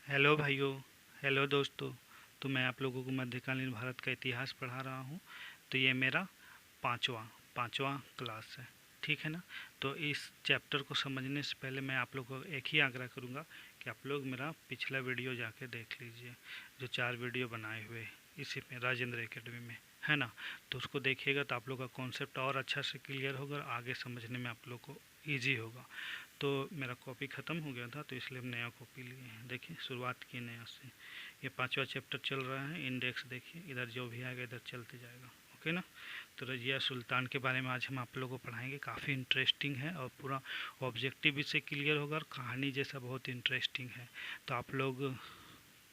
Hello भाइयों। Hello दोस्तों। तो मैं आप लोगों को मध्यकालीन भारत का इतिहास पढ़ा रहा हूँ। तो ये मेरा पांचवा पांचवा क्लास है। ठीक है ना। तो इस चैप्टर को समझने से पहले मैं आप लोगों को एक ही आग्रह करूँगा कि आप लोग मेरा पिछला वीडियो जाके देख लीजिए, जो 4 वीडियो बनाए हुए इसी में राजेंद्र एकेडमी में, है ना। तो उसको देखिएगा तो आप लोग का कॉन्सेप्ट और अच्छा से क्लियर होगा और आगे समझने में आप लोग को ईजी होगा। तो मेरा कॉपी ख़त्म हो गया था तो इसलिए हम नया कॉपी लिए हैं। देखिए शुरुआत की नया से। ये पांचवा चैप्टर चल रहा है। इंडेक्स देखिए, इधर जो भी आएगा इधर चलते जाएगा। ओके ना। तो रजिया सुल्तान के बारे में आज हम आप लोगों को पढ़ाएंगे। काफ़ी इंटरेस्टिंग है और पूरा ऑब्जेक्टिव इससे क्लियर होगा और कहानी जैसा बहुत इंटरेस्टिंग है। तो आप लोग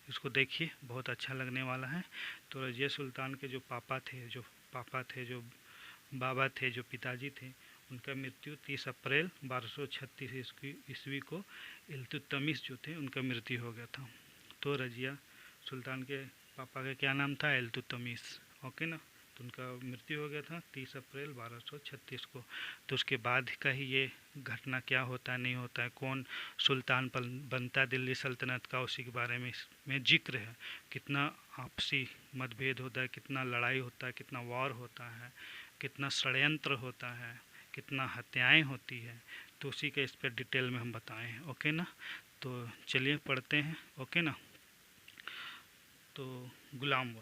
इसको देखिए, बहुत अच्छा लगने वाला है। तो रजिया सुल्तान के जो पापा थे, जो बाबा थे, जो पिताजी थे, उनका मृत्यु 30 अप्रैल 1236 ईस्वी को इल्तुतमिश जो थे उनका मृत्यु हो गया था। तो रजिया सुल्तान के पापा का क्या नाम था? इल्तुतमिश। ओके ना। तो उनका मृत्यु हो गया था 30 अप्रैल 1236 को। तो उसके बाद का ही ये घटना क्या होता है नहीं होता है, कौन सुल्तान बनता है दिल्ली सल्तनत का, उसी के बारे में इसमें जिक्र है। कितना आपसी मतभेद होता है, कितना लड़ाई होता है, कितना वॉर होता है, कितना षड्यंत्र होता है, कितना हत्याएं होती है। तो उसी के इस पर डिटेल में हम बताए हैं। ओके ना। तो चलिए पढ़ते हैं। ओके ना। तो गुलाम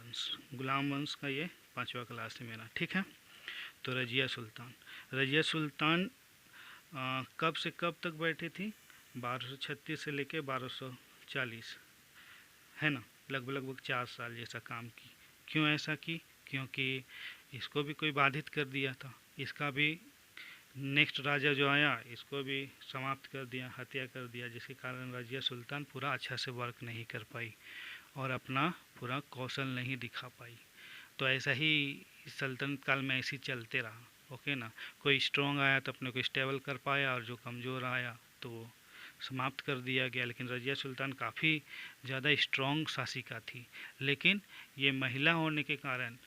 वंश का ये पांचवा क्लास है मेरा। ठीक है। तो रजिया सुल्तान कब से कब तक बैठी थी? 1236 से लेके 1240, है ना। लगभग 4 साल जैसा काम की। क्यों ऐसा की? क्योंकि इसको भी कोई बाधित कर दिया था। इसका भी नेक्स्ट राजा जो आया इसको भी समाप्त कर दिया, हत्या कर दिया, जिसके कारण रजिया सुल्तान पूरा अच्छा से वर्क नहीं कर पाई और अपना पूरा कौशल नहीं दिखा पाई। तो ऐसा ही सल्तनत काल में ऐसे ही चलते रहा। ओके ना। कोई स्ट्रॉन्ग आया तो अपने को स्टेबल कर पाया और जो कमज़ोर आया तो वो समाप्त कर दिया गया। लेकिन रजिया सुल्तान काफ़ी ज़्यादा स्ट्रॉन्ग शासिका थी। लेकिन ये महिला होने के कारण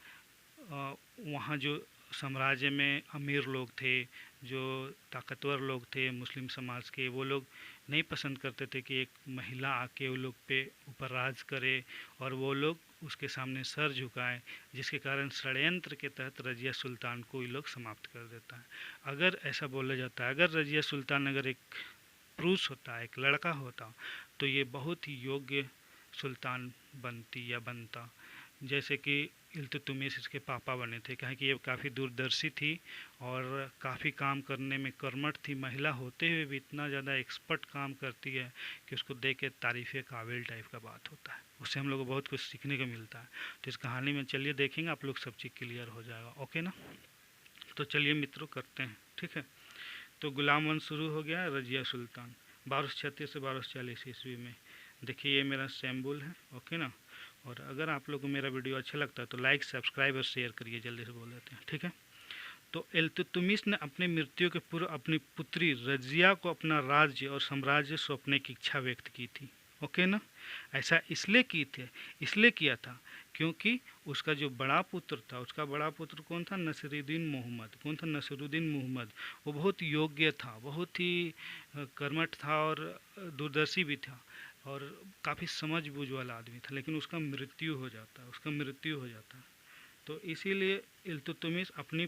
वहाँ जो साम्राज्य में अमीर लोग थे, जो ताकतवर लोग थे मुस्लिम समाज के, वो लोग नहीं पसंद करते थे कि एक महिला आके वो लोग पे ऊपर राज करे और वो लोग उसके सामने सर झुकाएं, जिसके कारण षड्यंत्र के तहत रजिया सुल्तान को ये लोग समाप्त कर देता है। अगर ऐसा बोला जाता है, अगर रजिया सुल्तान अगर एक पुरुष होता, एक लड़का होता, तो ये बहुत ही योग्य सुल्तान बनती या बनता। जैसे कि इल्तुतमिश इसके पापा बने थे, कहें कि ये काफ़ी दूरदर्शी थी और काफ़ी काम करने में कर्मठ थी। महिला होते हुए भी इतना ज़्यादा एक्सपर्ट काम करती है कि उसको देख के तारीफ़ काबिल टाइप का बात होता है। उससे हम लोग को बहुत कुछ सीखने को मिलता है। तो इस कहानी में चलिए देखेंगे, आप लोग सब चीज़ क्लियर हो जाएगा। ओके ना। तो चलिए मित्रों करते हैं। ठीक है। तो गुलाम वंश शुरू हो गया रजिया सुल्तान 1236 से 1240 ईस्वी में। देखिए ये मेरा सैम्बुल है। ओके ना। और अगर आप लोग को मेरा वीडियो अच्छा लगता है तो लाइक, सब्सक्राइब और शेयर करिए, जल्दी से बोल देते हैं। ठीक है। तो इल्तुतमिश ने अपनी मृत्यु के पूर्व अपनी पुत्री रजिया को अपना राज्य और साम्राज्य सौंपने की इच्छा व्यक्त की थी। ओके ना। ऐसा इसलिए किया था क्योंकि उसका जो बड़ा पुत्र था, उसका बड़ा पुत्र कौन था? नसीरुद्दीन मोहम्मद। कौन था? नसीरुद्दीन मोहम्मद। वो बहुत योग्य था, बहुत ही कर्मठ था और दूरदर्शी भी था और काफ़ी समझ बूझ वाला आदमी था। लेकिन उसका मृत्यु हो जाता। तो इसीलिए इल्तुतमिश अपनी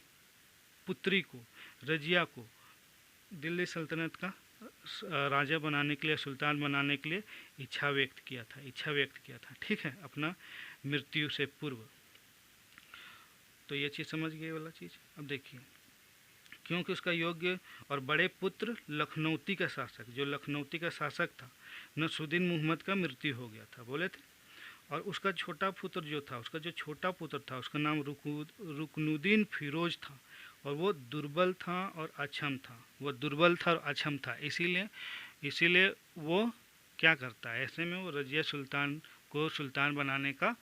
पुत्री को, रजिया को, दिल्ली सल्तनत का राजा बनाने के लिए, सुल्तान बनाने के लिए इच्छा व्यक्त किया था। ठीक है, अपना मृत्यु से पूर्व। तो ये चीज़ समझ गए वाला चीज़। अब देखिए, क्योंकि उसका योग्य और बड़े पुत्र लखनऊती का शासक, जो लखनऊती का शासक था नसरुद्दीन मोहम्मद, का मृत्यु हो गया था, बोले थे। और उसका छोटा पुत्र जो था, उसका नाम रुकनुद्दीन फिरोज था। और वो दुर्बल था और अक्षम था। इसीलिए वो क्या करता है, ऐसे में वो रजिया सुल्तान को सुल्तान बनाने का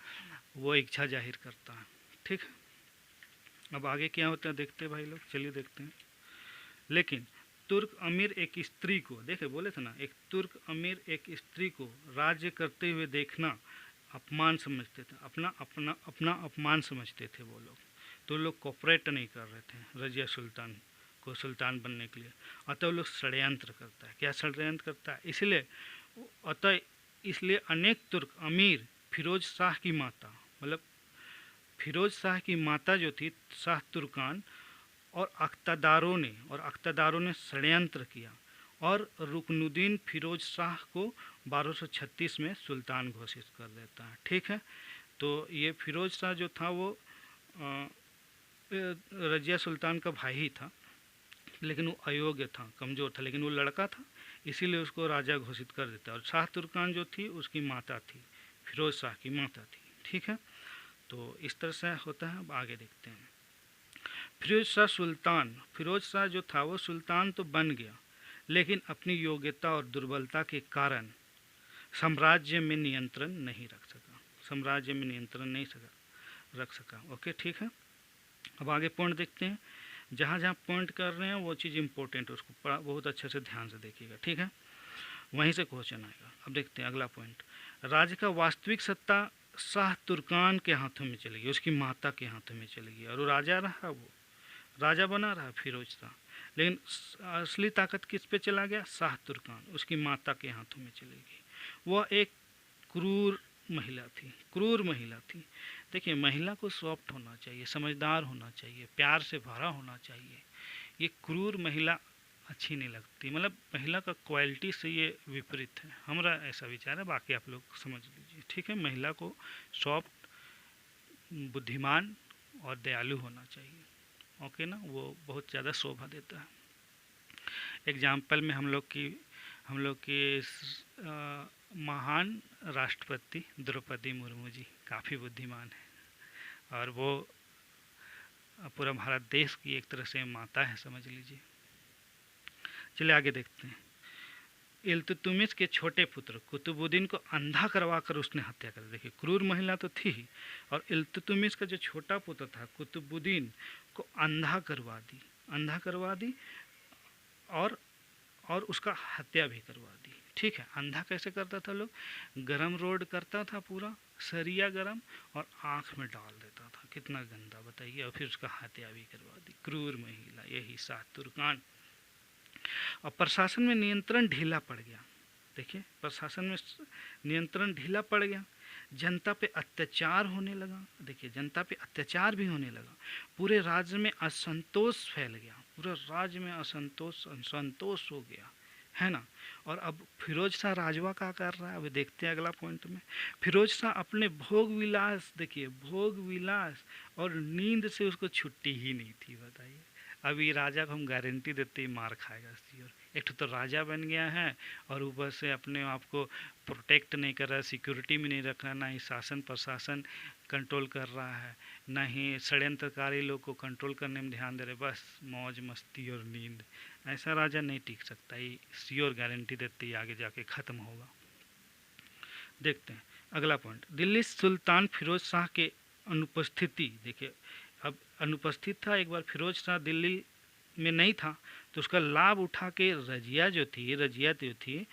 वो इच्छा जाहिर करता है। ठीक है। अब आगे क्या होता है देखते हैं भाई लोग, चलिए देखते हैं। लेकिन तुर्क अमीर एक स्त्री को, देखे बोले थे ना, एक तुर्क अमीर एक स्त्री को राज्य करते हुए देखना अपमान समझते थे, अपना अपमान समझते थे वो लोग। तो लोग कोऑपरेट नहीं कर रहे थे रजिया सुल्तान को सुल्तान बनने के लिए। अतः वो लोग षड्यंत्र करता है। क्या षड्यंत्र करता है? इसलिए अतः इसलिए अनेक तुर्क अमीर फिरोज शाह की माता, मतलब फिरोज शाह की माता जो थी शाह तुर्कान और अख्तदारों ने षड्यंत्र किया और रुकनुद्दीन फिरोज शाह को 1236 में सुल्तान घोषित कर देता है। ठीक है, तो ये फिरोज शाह जो था वो रजिया सुल्तान का भाई ही था, लेकिन वो अयोग्य था, कमज़ोर था, लेकिन वो लड़का था, इसीलिए उसको राजा घोषित कर देता है। और शाह तुर्कान जो थी उसकी माता थी, फिरोज शाह की माता थी। ठीक है, तो इस तरह से होता है। अब आगे देखते हैं। फिरोज शाह जो था वो सुल्तान तो बन गया, लेकिन अपनी योग्यता और दुर्बलता के कारण साम्राज्य में नियंत्रण नहीं रख सका। ओके, ठीक है। अब आगे पॉइंट देखते हैं। जहाँ जहाँ पॉइंट कर रहे हैं वो चीज़ इंपॉर्टेंट है, उसको बहुत अच्छे से ध्यान से देखिएगा। ठीक है, वहीं से क्वेश्चन आएगा। अब देखते हैं अगला पॉइंट। राज्य का वास्तविक सत्ता शाह तुर्कान के हाथों में चली गई, उसकी माता के हाथों में चली गई, और वो राजा बना रहा फिरोज शाह, लेकिन असली ताकत किस पे चला गया? शाह तुर्कान, उसकी माता के हाथों में चली गई। वह एक क्रूर महिला थी। देखिए, महिला को सॉफ्ट होना चाहिए, समझदार होना चाहिए, प्यार से भरा होना चाहिए। ये क्रूर महिला अच्छी नहीं लगती, मतलब महिला का क्वालिटी से ये विपरीत है, हमारा ऐसा विचार है, बाकी आप लोग समझ लीजिए। ठीक है, महिला को सॉफ्ट, बुद्धिमान और दयालु होना चाहिए। ओके ना, वो बहुत ज़्यादा शोभा देता है। एग्जाम्पल में हम लोग की महान राष्ट्रपति द्रौपदी मुर्मू जी काफ़ी बुद्धिमान है, और वो पूरा भारत देश की एक तरह से माता है, समझ लीजिए। चलिए आगे देखते हैं। इल्तुतमिश के छोटे पुत्र कुतुबुद्दीन को अंधा करवाकर उसने हत्या कर दी। देखिए, क्रूर महिला तो थी ही, और इल्तुतमिश का जो छोटा पुत्र था कुतुबुद्दीन को अंधा करवा दी और उसका हत्या भी करवा दी। ठीक है, अंधा कैसे करता था लोग? गरम रोड करता था, पूरा सरिया गरम, और आँख में डाल देता था। कितना गंदा बताइए, और फिर उसका हत्या भी करवा दी। क्रूर महिला, यही शाह तुर्कान। और प्रशासन में नियंत्रण ढीला पड़ गया। देखिए, प्रशासन में नियंत्रण ढीला पड़ गया, जनता पे अत्याचार होने लगा। देखिए, जनता पे अत्याचार भी होने लगा, पूरे राज्य में असंतोष फैल गया, पूरे राज्य में असंतोष हो गया, है ना। और अब फिरोज शाह राजवा क्या कर रहा है, अभी देखते हैं अगला पॉइंट में। फिरोज शाह अपने भोग विलास, देखिए भोग विलास और नींद से उसको छुट्टी ही नहीं थी, बताइए। अभी राजा को हम गारंटी देते ही मार खाएगा श्योर। एक तो राजा बन गया है, और ऊपर से अपने आप को प्रोटेक्ट नहीं कर रहा है, सिक्योरिटी में नहीं रख रहा, ना ही शासन प्रशासन कंट्रोल कर रहा है, ना ही षड्यंत्रकारी लोग को कंट्रोल करने में ध्यान दे रहे, बस मौज मस्ती और नींद। ऐसा राजा नहीं टिक सकता, ये श्योर गारंटी देते ही आगे जाके ख़त्म होगा। देखते हैं अगला पॉइंट। दिल्ली सुल्तान फिरोज शाह के अनुपस्थिति। देखिए, अब अनुपस्थित था, एक बार फिरोज शाह दिल्ली में नहीं था, तो उसका लाभ उठा के रजिया जो थी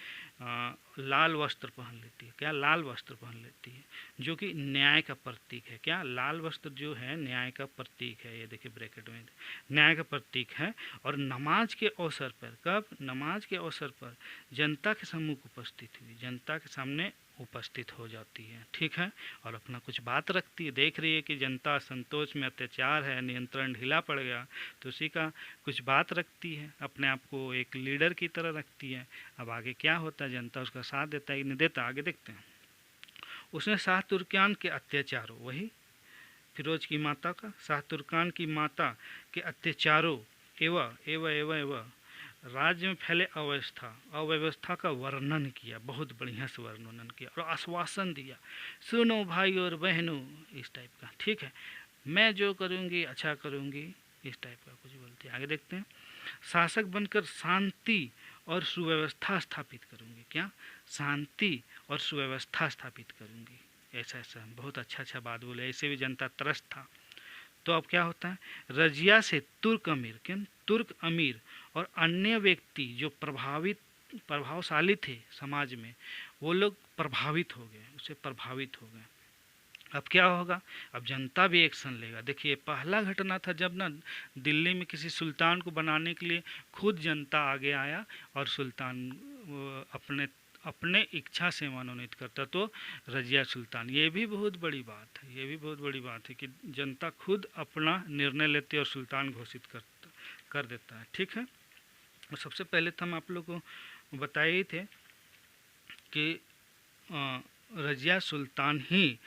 लाल वस्त्र पहन लेती है। क्या? लाल वस्त्र पहन लेती है, जो कि न्याय का प्रतीक है। क्या? लाल वस्त्र जो है न्याय का प्रतीक है। ये देखिए ब्रैकेट में, न्याय का प्रतीक है। और नमाज के अवसर पर, कब? नमाज के अवसर पर जनता के सम्मुख उपस्थित हुई, जनता के सामने उपस्थित हो जाती है। ठीक है, और अपना कुछ बात रखती है। देख रही है कि जनता संतोष में, अत्याचार है, नियंत्रण ढीला पड़ गया, तो उसी का कुछ बात रखती है, अपने आप को एक लीडर की तरह रखती है। अब आगे क्या होता है, जनता उसका साथ देता है कि नहीं देता, आगे देखते हैं। उसने शाह तुर्कान के अत्याचारों, वही फिरोज की माता का, शाह तुर्कान की माता के अत्याचारों एवं राज्य में फैले अव्यवस्था का वर्णन किया, बहुत बढ़िया से वर्णन किया, और आश्वासन दिया, सुनो भाई और बहनों, इस टाइप का। ठीक है, मैं जो करूँगी अच्छा करूँगी, इस टाइप का कुछ बोलते हैं। आगे देखते हैं। शासक बनकर शांति और सुव्यवस्था स्थापित करूँगी। क्या? शांति और सुव्यवस्था स्थापित करूँगी। ऐसा बहुत अच्छा बात बोले, ऐसे भी जनता त्रस्त था। तो अब क्या होता है, रजिया से तुर्क अमीर और अन्य व्यक्ति जो प्रभावशाली थे समाज में, वो लोग प्रभावित हो गए, उससे प्रभावित हो गए। अब क्या होगा, अब जनता भी एक्शन लेगा। देखिए, पहला घटना था जब ना दिल्ली में किसी सुल्तान को बनाने के लिए खुद जनता आगे आया, और सुल्तान अपने अपने इच्छा से मनोनीत करता, तो रजिया सुल्तान। ये भी बहुत बड़ी बात है, ये भी बहुत बड़ी बात है कि जनता खुद अपना निर्णय लेती है और सुल्तान घोषित कर देता है। ठीक है। और सबसे पहले तो हम आप लोग को बताए ही थे कि रजिया सुल्तान ही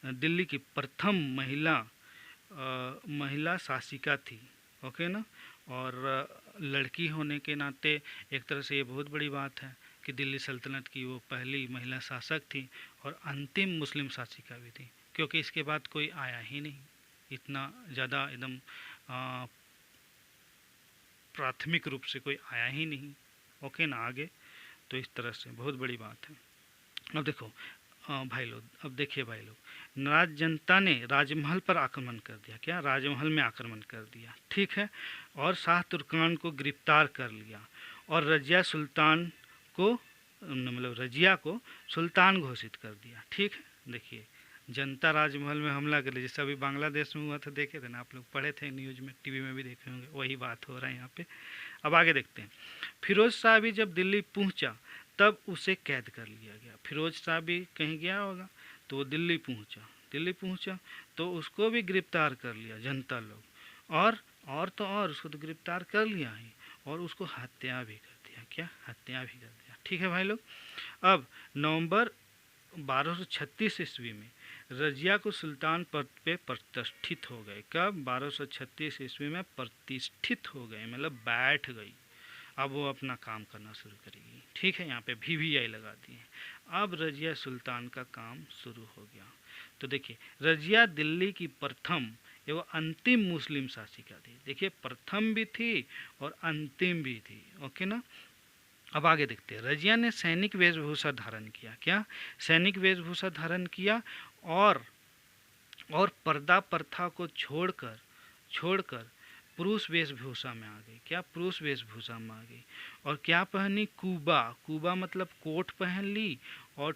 दिल्ली की प्रथम महिला शासिका थी। ओके ना। और लड़की होने के नाते एक तरह से ये बहुत बड़ी बात है कि दिल्ली सल्तनत की वो पहली महिला शासक थी और अंतिम मुस्लिम शासिका भी थी, क्योंकि इसके बाद कोई आया ही नहीं इतना ज़्यादा एकदम प्राथमिक रूप से कोई आया ही नहीं। ओके ना। आगे तो इस तरह से बहुत बड़ी बात है। अब देखो भाई लोग, अब देखिए भाई लोग, जनता ने राजमहल पर आक्रमण कर दिया। क्या? राजमहल में आक्रमण कर दिया। ठीक है। और शाह तुर्कान को गिरफ्तार कर लिया और रजिया सुल्तान को, मतलब रजिया को सुल्तान घोषित कर दिया। ठीक है। देखिए, जनता राजमहल में हमला कर लिया, जैसे अभी बांग्लादेश में हुआ था, देखे थे ना आप लोग, पढ़े थे न्यूज़ में, टीवी में भी देखे होंगे, वही बात हो रहा है यहाँ पे। अब आगे देखते हैं। फिरोज शाह भी जब दिल्ली पहुँचा तब उसे कैद कर लिया गया। फिरोज शाह भी कहीं गया होगा, तो वो दिल्ली पहुंचा तो उसको भी गिरफ्तार कर लिया जनता लोग, और उसको तो गिरफ्तार कर लिया ही, और उसको हत्या भी कर दिया। क्या? हत्या भी कर दिया। ठीक है भाई लोग। अब नवंबर 1236 ईस्वी में रजिया को सुल्तान पद पे प्रतिष्ठित हो गए। कब? 1236 ईस्वी में प्रतिष्ठित हो गए, मतलब बैठ गई। अब वो अपना काम करना शुरू करेगी। ठीक है। यहाँ पे VVI लगा दिए। अब रजिया सुल्तान का काम शुरू हो गया। तो देखिए, रजिया दिल्ली की प्रथम एवं अंतिम मुस्लिम शासिका थी। देखिए, प्रथम भी थी और अंतिम भी थी। ओके ना। अब आगे देखते हैं। रजिया ने सैनिक वेशभूषा धारण किया। क्या? सैनिक वेशभूषा धारण किया और पर्दा प्रथा को छोड़कर पुरुष वेशभूषा में आ गई। क्या? पुरुष वेशभूषा में आ गई। और क्या पहनी? कुबा मतलब कोट पहन ली, और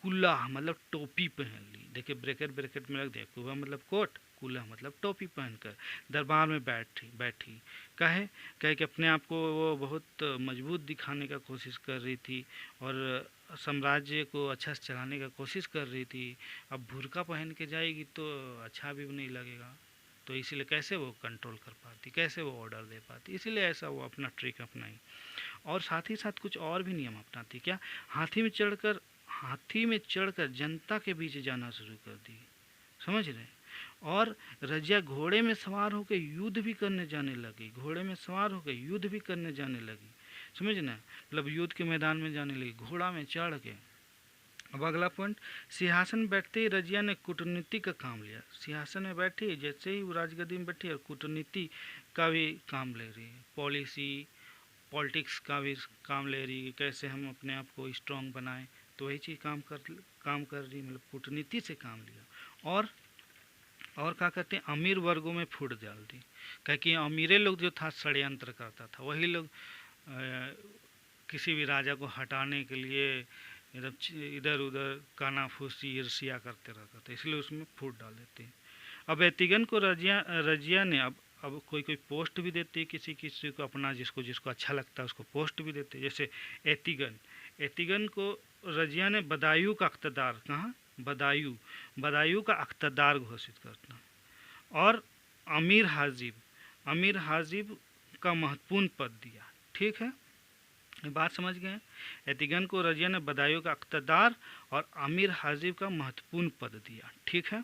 कुल्ला मतलब टोपी पहन ली। देखिए, ब्रैकेट में रख दिया, कुबा मतलब कोट, कुल्ला मतलब टोपी पहनकर दरबार में बैठी। कहे कि अपने आप को वो बहुत मजबूत दिखाने का कोशिश कर रही थी और साम्राज्य को अच्छा से चलाने का कोशिश कर रही थी। अब बुर्का पहन के जाएगी तो अच्छा भी नहीं लगेगा, तो इसीलिए कैसे वो कंट्रोल कर पाती, कैसे वो ऑर्डर दे पाती, इसीलिए ऐसा वो अपना ट्रिक अपनाई। और साथ ही साथ कुछ और भी नियम अपनाती। क्या? हाथी में चढ़कर जनता के बीच जाना शुरू कर दी। समझ रहे? और रजिया घोड़े में सवार होकर युद्ध भी करने जाने लगी। समझ ना, मतलब युद्ध के मैदान में जाने लगी घोड़ा में चढ़ के। अब अगला पॉइंट, सिंहासन बैठते ही रजिया ने कूटनीति का काम लिया। सिंहासन में बैठी, जैसे ही वो राजगद्दी में बैठी और कूटनीति का भी काम ले रही है, पॉलिटिक्स का भी काम ले रही है, कैसे हम अपने आप को स्ट्रांग बनाएं, तो वही चीज़ काम कर रही, मतलब कूटनीति से काम लिया। और क्या करते हैं, अमीर वर्गों में फूट डाल दी। क्योंकि अमीरे लोग जो था षड्यंत्र करता था, वही लोग किसी भी राजा को हटाने के लिए इधर उधर कानाफूसी ईर्ष्या करते रहता था, इसलिए उसमें फूट डाल देते हैं। अब एतिगन को रजिया ने अब कोई पोस्ट भी देती है, किसी को अपना, जिसको अच्छा लगता है उसको पोस्ट भी देते हैं। जैसे एतिगन को रजिया ने बदायूं का इक़्तिदार, कहाँ? बदायूं का इक़्तिदार घोषित करता, और अमीर हाजिब का महत्वपूर्ण पद दिया। ठीक है, ये बात समझ गए। एतिगन को रजिया ने बदायूं का इक़्तिदार और अमीर हाजिब का महत्वपूर्ण पद दिया। ठीक है।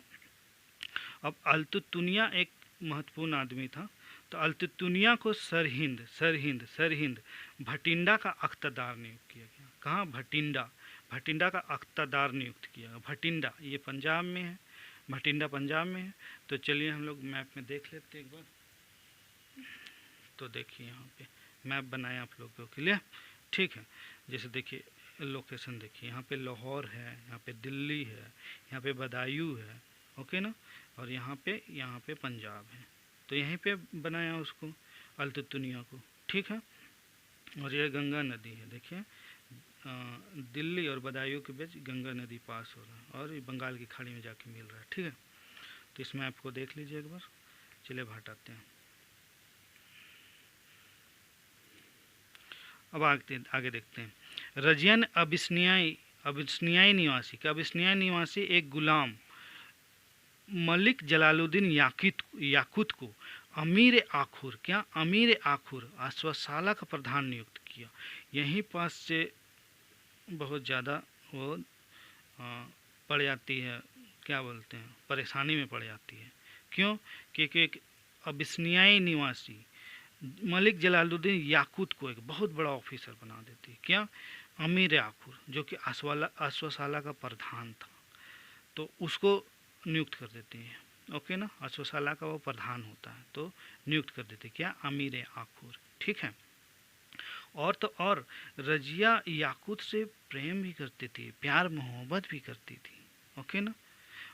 अब अल्तुतुनिया एक महत्वपूर्ण आदमी था, तो अल्तुतुनिया को सरहिंद भटिंडा का इक़्तिदार नियुक्त किया गया। कहाँ? भटिंडा का इक़्तिदार नियुक्त किया गया। भटिंडा ये पंजाब में है, भटिंडा पंजाब में है। तो चलिए हम लोग मैप में देख लेते हैं एक बार। तो देखिए, यहाँ पे मैप बनाया आप लोगों के लिए। ठीक है। जैसे देखिए लोकेशन, देखिए यहाँ पे लाहौर है, यहाँ पे दिल्ली है, यहाँ पे बदायूं है। ओके ना। और यहाँ पे पंजाब है। तो यहीं पे बनाया उसको, अल्तुतुनिया को। ठीक है। और ये गंगा नदी है। देखिए दिल्ली और बदायूं के बीच गंगा नदी पास हो रहा है और ये बंगाल की खाड़ी में जाके मिल रहा है। ठीक है। तो इस मैप को देख लीजिए एक बार। चलिए हटाते हैं। अब आगे देखते हैं। रजिया ने अबिस्नियाई निवासी का अबिस्नियाई निवासी एक गुलाम मलिक जलालुद्दीन याकूत को अमीर आखुर अश्वशाला का प्रधान नियुक्त किया। यहीं पास से बहुत ज़्यादा वो पड़ जाती है, क्या बोलते हैं, परेशानी में पड़ जाती है। क्यों? क्योंकि एक अबिस्नियाई निवासी मलिक जलालुद्दीन याकूत को एक बहुत बड़ा ऑफिसर बना देती है। क्या? अमीर आखुर, जो कि अश्वशाला का प्रधान था, तो उसको नियुक्त कर देती है। ओके ना, अश्वशाला का वो प्रधान होता है तो नियुक्त कर देते। क्या? अमीर आखुर। ठीक है। और तो और रजिया याकूत से प्रेम भी करती थी, प्यार मोहब्बत भी करती थी। ओके ना।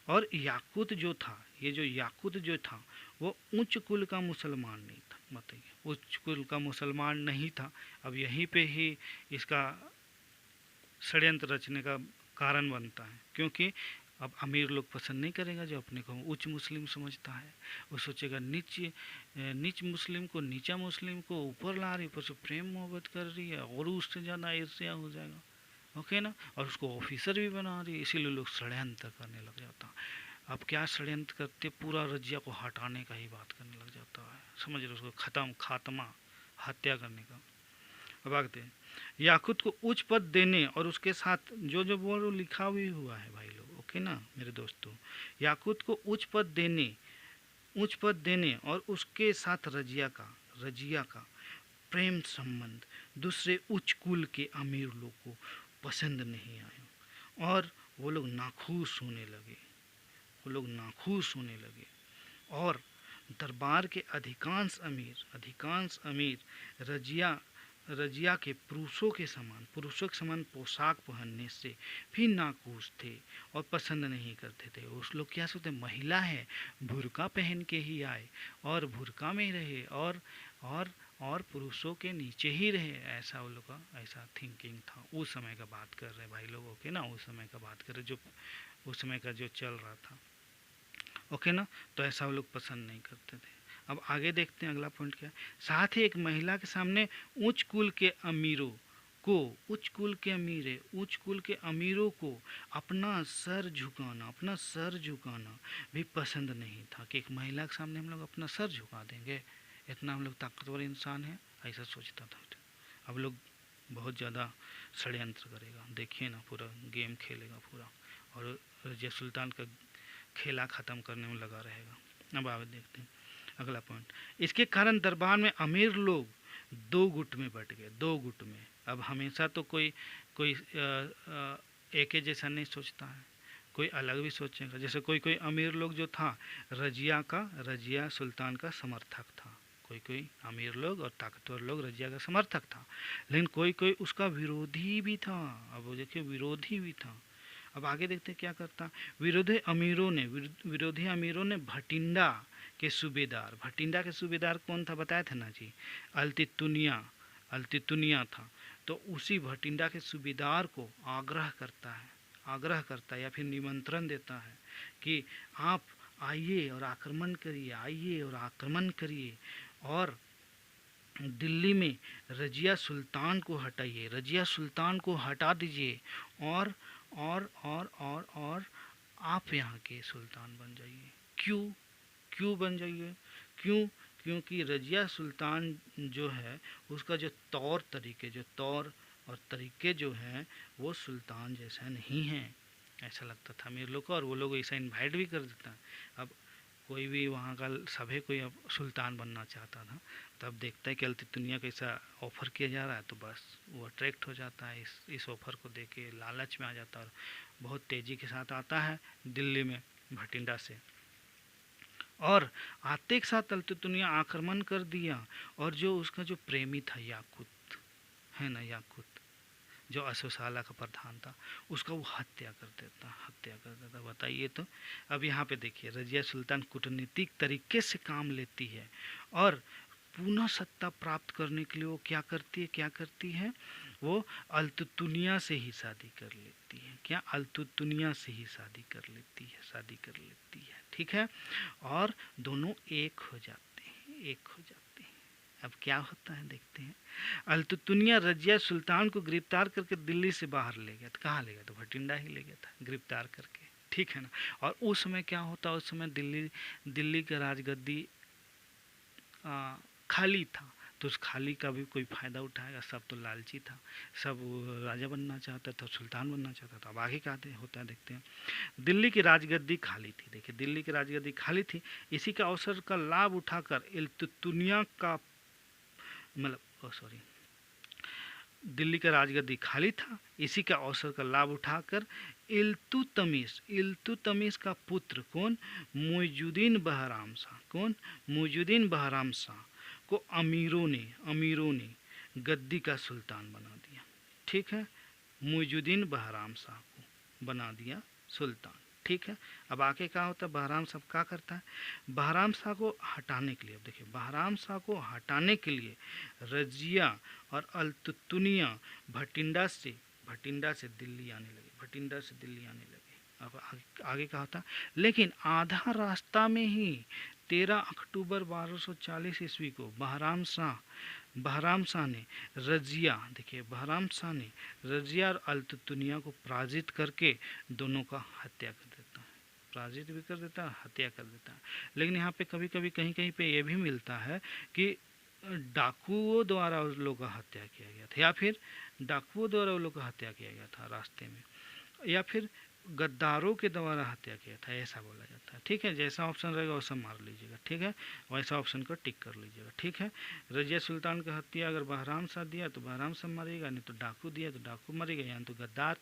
और याकूत जो था, ये जो याकूत जो था, वो उच्च कुल का मुसलमान नहीं था। बताइए, उच्च कुल का मुसलमान नहीं था। अब यहीं पे ही इसका षड्यंत्र रचने का कारण बनता है, क्योंकि अब अमीर लोग पसंद नहीं करेगा जो अपने को उच्च मुस्लिम समझता है। वो सोचेगा नीच मुस्लिम को, नीचा मुस्लिम को ऊपर ला रही, ऊपर से प्रेम मोहब्बत कर रही है, और उससे ज़्यादा ईर्ष्या हो जाएगा। ओके ना। और उसको ऑफिसर भी बना रही है, इसीलिए लोग षड्यंत्र करने लग जाता। अब क्या षड्यंत्र करते? पूरा रजिया को हटाने का ही बात करने लग जाता है। समझ रहे? उसको खात्मा, हत्या करने का। अब आगे याकूत को उच्च पद देने और उसके साथ जो जो वो लिखा भी हुआ है भाई लोग। ओके ना मेरे दोस्तों, याकूत को उच्च पद देने और उसके साथ रजिया का प्रेम संबंध दूसरे उच्च कुल के अमीर लोग को पसंद नहीं आया, और वो लोग नाखुश होने लगे। और दरबार के अधिकांश अमीर रजिया के पुरुषों के समान पोशाक पहनने से भी नाखुश थे और पसंद नहीं करते थे। उस लोग क्या सोचते, महिला है, बुर्का पहन के ही आए और बुर्का में रहे, और पुरुषों के नीचे ही रहे। ऐसा वो लोग का ऐसा थिंकिंग था। उस समय का बात कर रहे भाई लोग। ओके ना, उस समय का बात कर रहे, जो उस समय का जो चल रहा था। ओके ना। तो ऐसा वो लोग पसंद नहीं करते थे। अब आगे देखते हैं अगला पॉइंट क्या है। साथ ही एक महिला के सामने उच्च कुल के अमीरों को अपना सर झुकाना भी पसंद नहीं था, कि एक महिला के सामने हम लोग अपना सर झुका देंगे, इतना हम लोग ताकतवर इंसान हैं, ऐसा सोचता था। अब लोग बहुत ज़्यादा षड्यंत्र करेगा, देखिए ना, पूरा गेम खेलेगा पूरा, और रजिया सुल्तान का खेला ख़त्म करने में लगा रहेगा। अब आगे देखते हैं अगला पॉइंट। इसके कारण दरबार में अमीर लोग दो गुट में बट गए, दो गुट में। अब हमेशा तो कोई एक ही जैसा नहीं सोचता है, कोई अलग भी सोचेगा। जैसे कोई अमीर लोग जो था रजिया सुल्तान का समर्थक था, कोई अमीर लोग और ताकतवर लोग रजिया का समर्थक था, लेकिन कोई उसका विरोधी भी था। अब वो देखिए, विरोधी भी था। अब आगे देखते क्या करता। विरोधी अमीरों ने भटिंडा के सूबेदार कौन था बताया था ना जी, अल्तितुनिया था। तो उसी भटिंडा के सूबेदार को आग्रह करता है या फिर निमंत्रण देता है कि आप आइए और आक्रमण करिए, और दिल्ली में रजिया सुल्तान को हटा दीजिए, और आप यहाँ के सुल्तान बन जाइए। क्यों बन जाइए? क्योंकि रजिया सुल्तान जो है, उसका जो तौर और तरीके जो हैं, वो सुल्तान जैसा नहीं है, ऐसा लगता था मेरे लोग को। और वो लोग ऐसा इनवाइट भी कर देता है। अब कोई भी वहाँ का सभी कोई अब सुल्तान बनना चाहता था, तब देखता है कि अल्तितुनिया को ऐसा ऑफ़र किया जा रहा है, तो बस वो अट्रैक्ट हो जाता है, इस ऑफ़र को देख के लालच में आ जाता है, और बहुत तेज़ी के साथ आता है दिल्ली में भटिंडा से। और आते के साथ अल्तितुनिया आक्रमण कर दिया, और जो उसका जो प्रेमी था याकूत जो अश्वशाला का प्रधान था, उसका वो हत्या कर देता। बताइए तो। अब यहाँ पे देखिए, रजिया सुल्तान कूटनीतिक तरीके से काम लेती है, और पुनः सत्ता प्राप्त करने के लिए वो क्या करती है, वो अल्तुतुनिया से ही शादी कर लेती है। क्या? अल्तुतुनिया से ही शादी कर लेती है। ठीक है। और दोनों एक हो जाते हैं। अब क्या होता है देखते हैं। अल्तुतुनिया रजिया सुल्तान को गिरफ्तार करके दिल्ली से बाहर ले गया। तो कहाँ ले गया? तो भटिंडा ही ले गया था गिरफ्तार करके, ठीक है ना। और उस समय क्या होता, उस समय दिल्ली का राजगद्दी खाली था। तो उस खाली का भी कोई फ़ायदा उठाएगा? सब तो लालची था, सब राजा बनना चाहता था, सुल्तान बनना चाहता था। अब आगे क्या होता है देखते हैं। दिल्ली की राजगद्दी खाली थी। देखिए दिल्ली की राजगद्दी खाली थी। इसी का अवसर का लाभ उठाकर इल्तुतुनिया का मतलब सॉरी दिल्ली का राजगद्दी खाली था। इसी का अवसर का लाभ उठाकर इल्तुतमिश का पुत्र कौन? मुइजुद्दीन बहराम शाह। कौन? मुइजुद्दीन बहराम शाह को अमीरों ने गद्दी का सुल्तान बना दिया। ठीक है, मुइजुद्दीन बहराम शाह को बना दिया सुल्तान। ठीक है, अब आके क्या होता है, बहराम शाह क्या करता है? बहराम शाह को हटाने के लिए, अब देखिए बहराम शाह को हटाने के लिए रजिया और अल्तुतुनिया भटिंडा से दिल्ली आने लगे, भटिंडा से दिल्ली आने लगे। अब आगे क्या होता, लेकिन आधा रास्ता में ही 13 अक्टूबर 1240 ईस्वी को बहराम शाह ने रजिया, देखिए बहराम शाह ने रजिया और अल्तुतुनिया को पराजित करके दोनों का हत्या कर देता है। पराजित भी कर देता है, हत्या कर देता है। लेकिन यहाँ पे कभी कभी कहीं कहीं पे ये भी मिलता है कि डाकुओं द्वारा उस लोग का हत्या किया गया था, या फिर डाकुओं द्वारा उन लोग का हत्या किया गया था रास्ते में, या फिर गद्दारों के द्वारा हत्या किया था, ऐसा बोला जाता है। ठीक है, जैसा ऑप्शन रहेगा वैसा मार लीजिएगा। ठीक है, वैसा ऑप्शन को टिक कर लीजिएगा। ठीक है, रजिया सुल्तान का हत्या अगर बहराम शाह दिया तो बहराम शाह मारिएगा, नहीं तो डाकू दिया तो डाकू मारिएगा, या तो गद्दार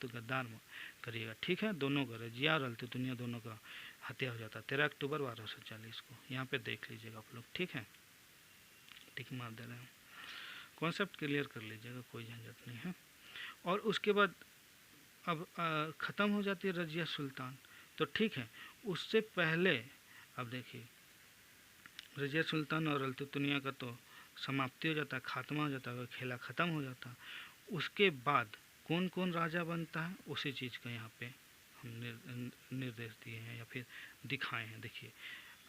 करिएगा। ठीक है, दोनों का, रजिया और अल्तुतुनिया दोनों का हत्या हो जाता है 13 अक्टूबर 1240 को। यहाँ पे देख लीजिएगा आप लोग। ठीक है, टिक मार दे रहे हैं। कॉन्सेप्ट क्लियर कर लीजिएगा, कोई झंझट नहीं है। और उसके बाद अब ख़त्म हो जाती है रजिया सुल्तान, तो ठीक है, उससे पहले अब देखिए रजिया सुल्तान और अल्तुतुनिया का तो समाप्ति हो जाता है, खात्मा हो जाता है, खेला ख़त्म हो जाता है। उसके बाद कौन कौन राजा बनता है, उसी चीज़ का यहाँ पे हम निर्देश दिए हैं या फिर दिखाए हैं। देखिए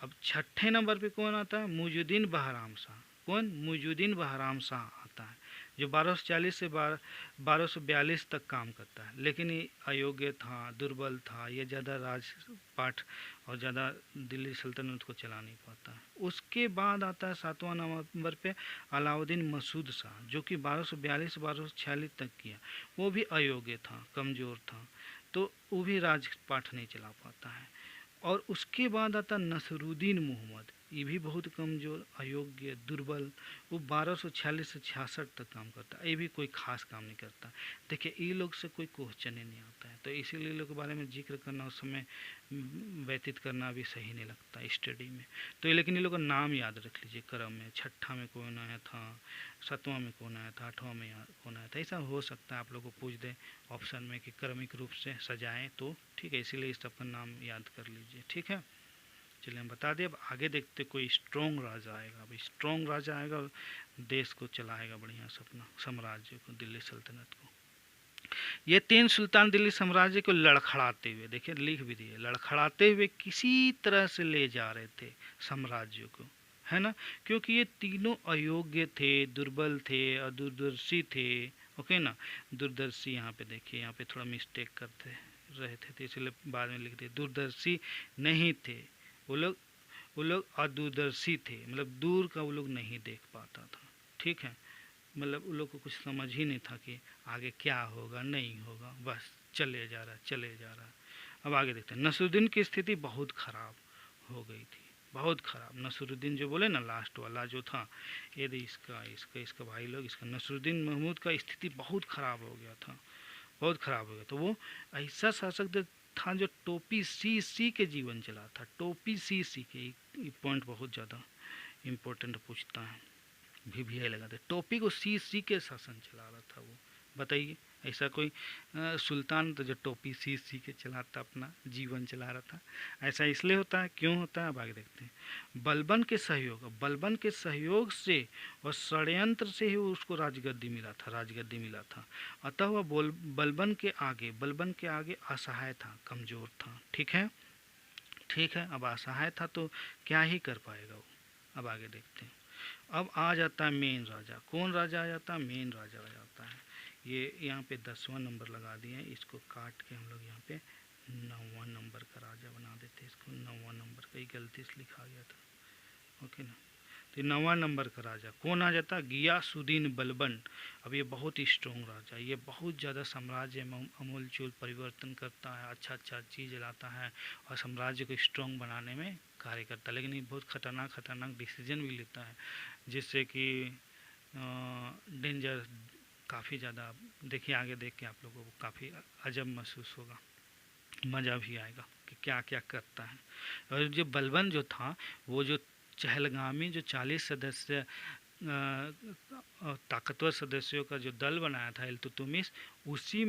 अब छठे नंबर पे कौन आता है? मुइजुद्दीन बहराम शाह। कौन? मुइजुद्दीन बहराम शाह आता है, जो 1240 से 1242 तक काम करता है। लेकिन ये अयोग्य था, दुर्बल था, ये ज़्यादा राजपाट और ज़्यादा दिल्ली सल्तनत को चला नहीं पाता है। उसके बाद आता है 7वां नंबर पे अलाउद्दीन मसूद शाह, जो कि 1242 से 1246 तक किया। वो भी अयोग्य था, कमज़ोर था, तो वो भी राजपाट नहीं चला पाता है। और उसके बाद आता नसरुद्दीन मोहम्मद, ये भी बहुत कमज़ोर, अयोग्य, दुर्बल। वो 1246 से 66 तक काम करता है, ये भी कोई खास काम नहीं करता। देखिए ये लोग से कोई क्वेश्चन ही नहीं आता है, तो इसीलिए लोग के बारे में जिक्र करना, उस समय व्यतीत करना भी सही नहीं लगता स्टडी में। तो ये, लेकिन ये लोग का नाम याद रख लीजिए क्रम में। छठा में कौन आया था, 7वां में कौन आया था, 8वां में कौन आया था, ऐसा हो सकता है आप लोग को पूछ दे ऑप्शन में कि क्रमिक रूप से सजाएं, तो ठीक है, इसीलिए इस सबका नाम याद कर लीजिए। ठीक है, चलिए हम बता दें। अब आगे देखते कोई स्ट्रॉन्ग राजा आएगा। अब स्ट्रॉन्ग राजा आएगा और देश को चलाएगा बढ़िया से, अपना साम्राज्य को, दिल्ली सल्तनत को। ये 3 सुल्तान दिल्ली साम्राज्य को लड़खड़ाते हुए, देखिए लिख भी दिए, लड़खड़ाते हुए किसी तरह से ले जा रहे थे साम्राज्य को, है ना। क्योंकि ये तीनों अयोग्य थे, दुर्बल थे और दूरदर्शी थे। ओके ना, दूरदर्शी, यहाँ पे देखिए, यहाँ पे थोड़ा मिस्टेक करते रहे थे, तो इसलिए बाद में लिख दिए दूरदर्शी नहीं थे। वो लोग अदूरदर्शी थे, मतलब दूर का वो लोग नहीं देख पाता था। ठीक है, मतलब उन लोग को कुछ समझ ही नहीं था कि आगे क्या होगा, नहीं होगा, बस चले जा रहा है। अब आगे देखते हैं। नसरुद्दीन की स्थिति बहुत ख़राब हो गई थी, बहुत ख़राब। नसरुद्दीन जो बोले ना, लास्ट वाला जो था, ये इसका भाई लोग, इसका नसरुद्दीन महमूद का स्थिति बहुत ख़राब हो गया था, बहुत ख़राब हो गया। तो वो ऐसा शासक था जो टोपी सी के जीवन चला था, टोपी सी के। ये पॉइंट बहुत ज़्यादा इम्पोर्टेंट पूछता है, भी लगाते, टोपी को सी के शासन चला रहा था वो। बताइए ऐसा कोई सुल्तान तो जो टोपी सी के चलाता, अपना जीवन चला रहा था। ऐसा इसलिए होता है, क्यों होता है, अब आगे देखते हैं। बलबन के सहयोग से और षड्यंत्र से ही उसको राजगद्दी मिला था। अतः वह बलबन के आगे असहाय था, कमज़ोर था। ठीक है, अब असहाय था तो क्या ही कर पाएगा वो। अब आगे देखते हैं। अब आ जाता है मेन राजा। कौन राजा आ जाता है? मेन राजा आ जाता है। ये यहाँ पे 10वां नंबर लगा दिए हैं, इसको काट के हम लोग यहाँ पे 9वां नंबर का राजा बना देते हैं। इसको 9वां नंबर का ही गलती से लिखा गया था, ओके ना। तो 9वां नंबर का राजा कौन आ जाता है? गियासुद्दीन बलबन। अब ये बहुत ही स्ट्रॉन्ग राजा, ये बहुत ज़्यादा साम्राज्य में अमूलचूल परिवर्तन करता है, अच्छा अच्छा चीज़ लाता है और साम्राज्य को स्ट्रॉन्ग बनाने में कार्य करता है। लेकिन ये बहुत खतरनाक डिसीजन भी लेता है, जिससे कि डेंजर काफ़ी ज़्यादा। देखिए आगे देख के आप लोगों को काफ़ी अजब महसूस होगा, मज़ा भी आएगा कि क्या क्या करता है। और जो बलबन जो था, वो जो चहलगामी जो 40 सदस्य ताकतवर सदस्यों का जो दल बनाया था इल्तुतमिश, उसी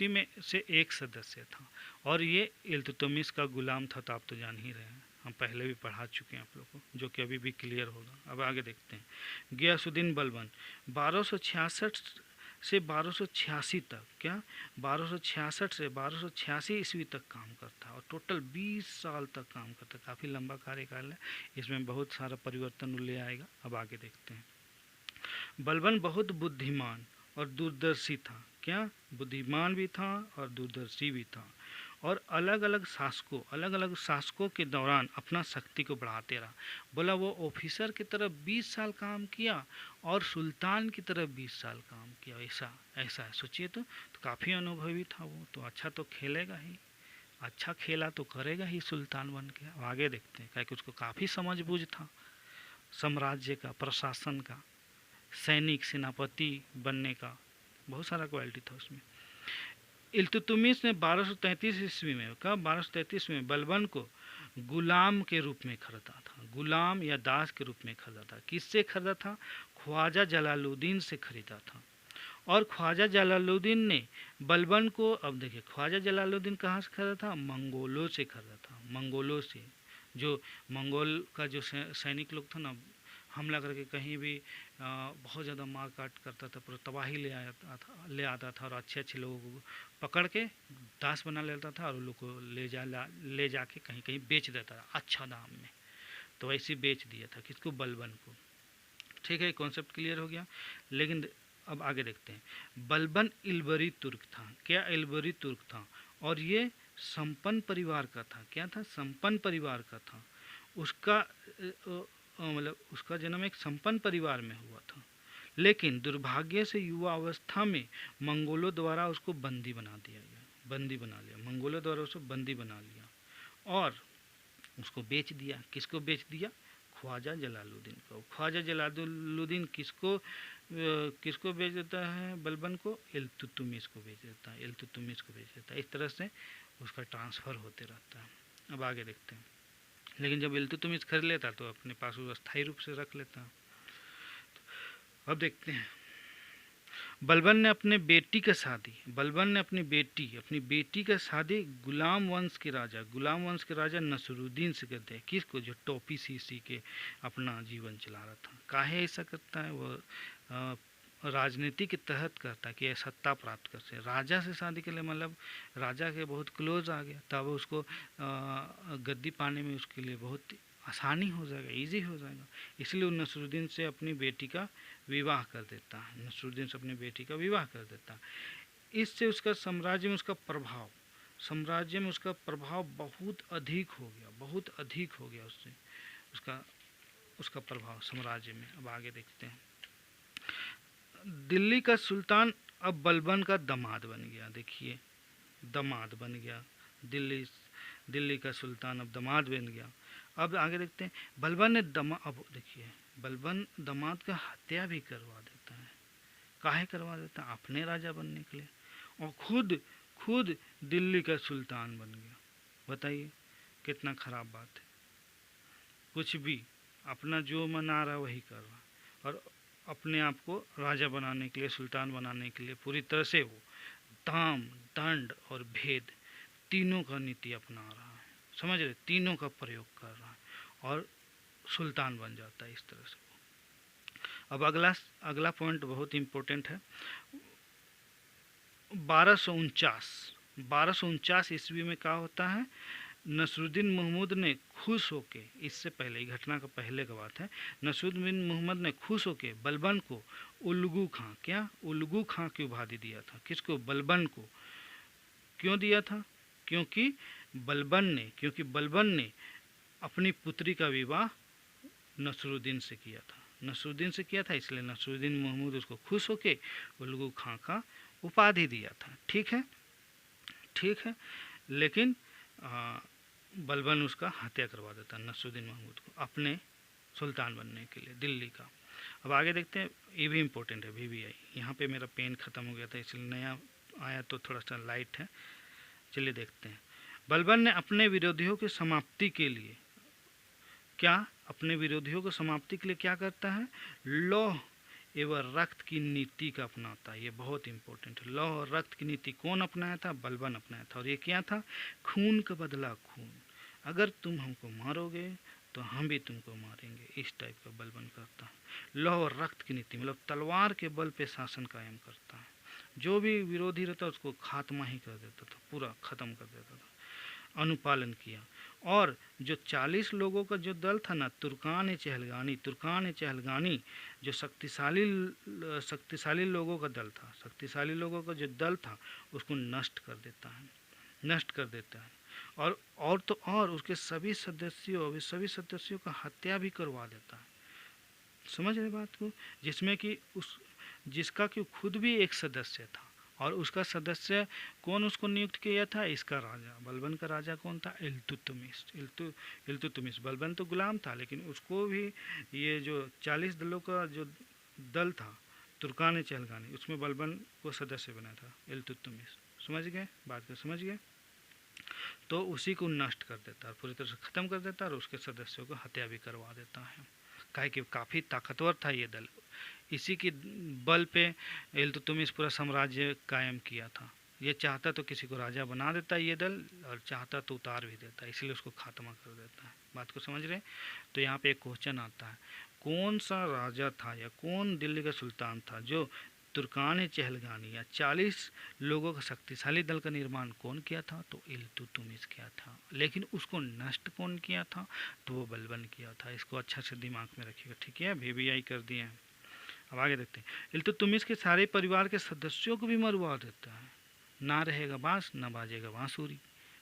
में से एक सदस्य था। और ये इल्तुतमिश का गुलाम था, तो आप तो जान ही रहे हैं, हम पहले भी पढ़ा चुके हैं आप लोग को, जो कि अभी भी क्लियर होगा। अब आगे देखते हैं। गियासुद्दीन बलबन 1266 से 1286 तक, क्या 1266 से 1286 ईस्वी तक काम करता है और टोटल 20 साल तक काम करता है। काफ़ी लंबा कार्यकाल है, इसमें बहुत सारा परिवर्तन ले आएगा। अब आगे देखते हैं। बलबन बहुत बुद्धिमान और दूरदर्शी था। क्या? बुद्धिमान भी था और दूरदर्शी भी था, और अलग अलग शासकों के दौरान अपना शक्ति को बढ़ाते रहा। बोला वो ऑफिसर की तरफ 20 साल काम किया और सुल्तान की तरफ 20 साल काम किया। ऐसा है, सोचिए तो काफ़ी अनुभवी था वो, तो अच्छा तो खेलेगा ही, अच्छा खेला तो करेगा ही सुल्तान बन के। अब आगे देखते हैं, क्योंकि उसको काफ़ी समझ बूझ था साम्राज्य का, प्रशासन का, सैनिक सेनापति बनने का, बहुत सारा क्वालिटी था उसमें। इल्तुतमिश ने 1233 ईस्वी में, कब? 1233 में बलबन को गुलाम के रूप में खरीदा था, गुलाम या दास के रूप में खरीदा था। किससे खरीदा था? ख्वाजा जलालुद्दीन से खरीदा था। और ख्वाजा जलालुद्दीन ने बलबन को, अब देखिए ख्वाजा जलालुद्दीन कहाँ से खरीदा था? मंगोलों से खरीदा था, मंगोलों से। जो मंगोल का जो सैनिक लोग था ना, हमला करके कहीं भी बहुत ज़्यादा मार काट करता था, पूरा तबाही ले आता था और अच्छे अच्छे लोगों को पकड़ के दास बना लेता था और उन लोग को ले जाके कहीं कहीं बेच देता था अच्छा दाम में। तो वैसे बेच दिया था किसको? बलबन को। ठीक है, कॉन्सेप्ट क्लियर हो गया। लेकिन अब आगे देखते हैं। बलबन इल्बरी तुर्क था। क्या? इल्बरी तुर्क था, और ये संपन्न परिवार का था। क्या था? संपन्न परिवार का था। उसका मतलब उसका जन्म एक संपन्न परिवार में हुआ था, लेकिन दुर्भाग्य से युवा अवस्था में मंगोलों द्वारा उसको बंदी बना दिया गया, बंदी बना लिया, मंगोलों द्वारा उसको बंदी बना लिया और उसको बेच दिया। किसको बेच दिया? ख्वाजा जलालुद्दीन को। ख्वाजा जलालुद्दीन किसको बेच देता है? बलबन को इल्तुतमिश को बेच देता है, इल्तुतमिश को बेच देता है। इस तरह से उसका ट्रांसफ़र होते रहता है। अब आगे देखते हैं। लेकिन जब इल्तुतमिश खरीद लेता तो अपने पास वो स्थायी रूप से रख लेता। अब देखते हैं। बलबन ने अपनी बेटी का शादी गुलाम वंश के राजा नसरुद्दीन से करते हैं। किसको? जो टोपी सी के अपना जीवन चला रहा था। काहे ऐसा करता है? वो राजनीति के तहत करता है कि सत्ता प्राप्त कर सके। राजा से शादी के लिए मतलब राजा के बहुत क्लोज आ गया, तब उसको गद्दी पाने में उसके लिए बहुत आसानी हो जाएगा, इजी हो जाएगा। इसलिए वो नसरुद्दीन से अपनी बेटी का विवाह कर देता है, नसरुद्दीन से अपनी बेटी का विवाह कर देता है। इससे उसका साम्राज्य में उसका प्रभाव बहुत अधिक हो गया उससे उसका प्रभाव साम्राज्य में। अब आगे देखते हैं। दिल्ली का सुल्तान अब बलबन का दामाद बन गया। देखिए, दामाद बन गया, दिल्ली का सुल्तान अब दामाद बन गया। अब आगे देखते हैं। अब देखिए, बलबन दामाद का हत्या भी करवा देता है। काहे करवा देता है? अपने राजा बनने के लिए, और खुद दिल्ली का सुल्तान बन गया। बताइए कितना खराब बात है। कुछ भी अपना जो मन आ रहा वही कर रहा, और अपने आप को राजा बनाने के लिए, सुल्तान बनाने के लिए पूरी तरह से वो दाम, दंड और भेद तीनों का नीति अपना रहा है। समझ रहे? तीनों का प्रयोग कर रहा है और सुल्तान बन जाता है इस तरह से। अब अगला पॉइंट बहुत इम्पोर्टेंट है। 1249 ईस्वी में क्या होता है? नसरुद्दीन महमूद ने खुश होके, इससे पहले, ये घटना का पहले का बात है, नसरुद्दीन मोहम्मद ने खुश होके बलबन को उल्गू खां, क्या उल्गू खां की उपाधि दिया था। किसको? बलबन को। क्यों दिया था? क्योंकि बलबन ने अपनी पुत्री का विवाह नसरुद्दीन से किया था, इसलिए नसरुद्दीन महमूद उसको खुश होके उल्गू खां का उपाधि दिया था। ठीक है। लेकिन बलबन उसका हत्या करवा देता नसरुद्दीन महमूद को, अपने सुल्तान बनने के लिए दिल्ली का। अब आगे देखते हैं, ये भी इम्पोर्टेंट है, VVI। यहाँ पे मेरा पेन ख़त्म हो गया था, इसलिए नया आया तो थोड़ा सा लाइट है। चलिए देखते हैं। बलबन ने अपने विरोधियों की समाप्ति के लिए क्या करता है? लौह एवं रक्त की नीति का अपनाता है। ये बहुत इंपॉर्टेंट है। लौह और रक्त की नीति कौन अपनाया था? बलबन अपनाया था। और ये क्या था? खून का बदला खून, अगर तुम हमको मारोगे तो हम भी तुमको मारेंगे, इस टाइप का बलबन करता है। लौह और रक्त की नीति मतलब तलवार के बल पे शासन कायम करता है। जो भी विरोधी रहता उसको खात्मा ही कर देता था, पूरा खत्म कर देता था। अनुपालन किया। और जो 40 लोगों का जो दल था ना, तुर्कान चहलगानी जो शक्तिशाली लोगों का दल था, उसको नष्ट कर देता है। और उसके सभी सदस्यों का हत्या भी करवा देता है। समझ रहे बात को? जिसका कि खुद भी एक सदस्य था, और उसका सदस्य कौन उसको नियुक्त किया था? इसका राजा, बलबन का राजा कौन था? इल्तुतमिश। बलबन तो गुलाम था, लेकिन उसको भी ये जो 40 दलों का जो दल था तुर्कान चहलगानी, उसमें बलबन को सदस्य बना था इल्तुतमिश। समझ गए बात को? समझ गए? तो उसी को नष्ट कर देता है, पूरी तरह से ख़त्म कर देता है, और उसके सदस्यों को हत्या भी करवा देता है। काहे कि काफ़ी ताकतवर था ये दल, इसी के बल पे इल्तुतमिश पूरा साम्राज्य कायम किया था। ये चाहता तो किसी को राजा बना देता ये दल, और चाहता तो उतार भी देता, इसलिए उसको खात्मा कर देता है। बात को समझ रहे? तो यहाँ पे एक क्वेश्चन आता है, कौन सा राजा था या कौन दिल्ली का सुल्तान था जो तुर्कान चहलगानी या 40 लोगों का शक्तिशाली दल का निर्माण कौन किया था? तो इल्तुतमिश किया था। लेकिन उसको नष्ट कौन किया था? तो वो बलबन किया था। इसको अच्छा से दिमाग में रखिएगा। ठीक है, VVI कर दिए हैं। अब आगे देखते हैं। इल्तुतमिश के सारे परिवार के सदस्यों को भी मरवा देता है। ना रहेगा बांस ना बाजेगा बांसुरी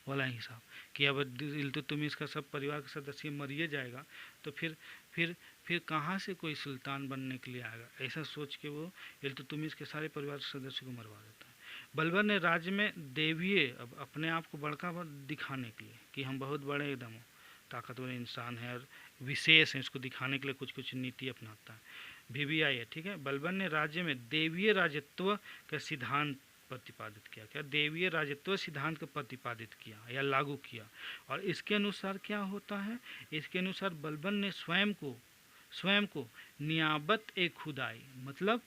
वाला हिसाब, कि अब इल्तुतमिश का सब परिवार का सदस्य मरिए जाएगा तो फिर कहाँ से कोई सुल्तान बनने के लिए आएगा, ऐसा सोच के वो इल्तुतमिश के सारे परिवार के सदस्यों को मरवा देता है। बलबन ने राज्य में देवीय, अब अपने आप को बड़का दिखाने के लिए कि हम बहुत बड़े एकदम ताकतवर इंसान है और विशेष है, इसको दिखाने के लिए कुछ कुछ नीति अपनाता है। VVI है। ठीक है। बलबन ने राज्य में देवीय राजत्व का सिद्धांत प्रतिपादित किया। क्या? देवीय राजत्व सिद्धांत को प्रतिपादित किया या लागू किया। और इसके अनुसार क्या होता है? इसके अनुसार बलबन ने स्वयं को नियाबत ए खुदाई, मतलब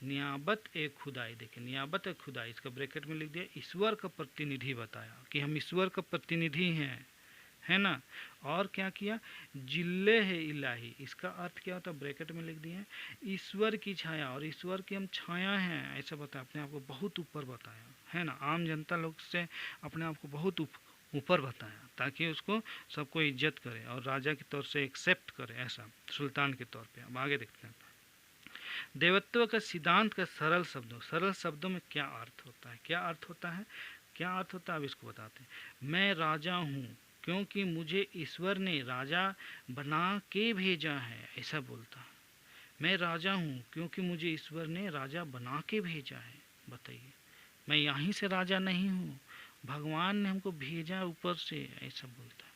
नियाबत ए खुदाई, देखिए नियाबत ए खुदाई, इसका ब्रैकेट में लिख दिया, ईश्वर का प्रतिनिधि बताया कि हम ईश्वर का प्रतिनिधि हैं, है ना। और क्या किया? जिले है इलाही, इसका अर्थ क्या होता है? ब्रैकेट में लिख दिए हैं, ईश्वर की छाया, और ईश्वर की हम छाया हैं, ऐसा बताया, अपने आप को बहुत ऊपर बताया, है ना। आम जनता लोग से अपने आप को बहुत ऊपर बताया, ताकि उसको सबको इज्जत करे और राजा के तौर से एक्सेप्ट करे, ऐसा सुल्तान के तौर पे। अब आगे देखते हैं। देवत्व का सिद्धांत का सरल शब्दों में क्या अर्थ होता है? क्या अर्थ होता है अब इसको बताते हैं। मैं राजा हूँ क्योंकि मुझे ईश्वर ने राजा बना के भेजा है, ऐसा बोलता है। मैं राजा हूँ क्योंकि मुझे ईश्वर ने राजा बना के भेजा है। बताइए, मैं यहीं से राजा नहीं हूँ, भगवान ने हमको भेजा ऊपर से, ऐसा बोलता है।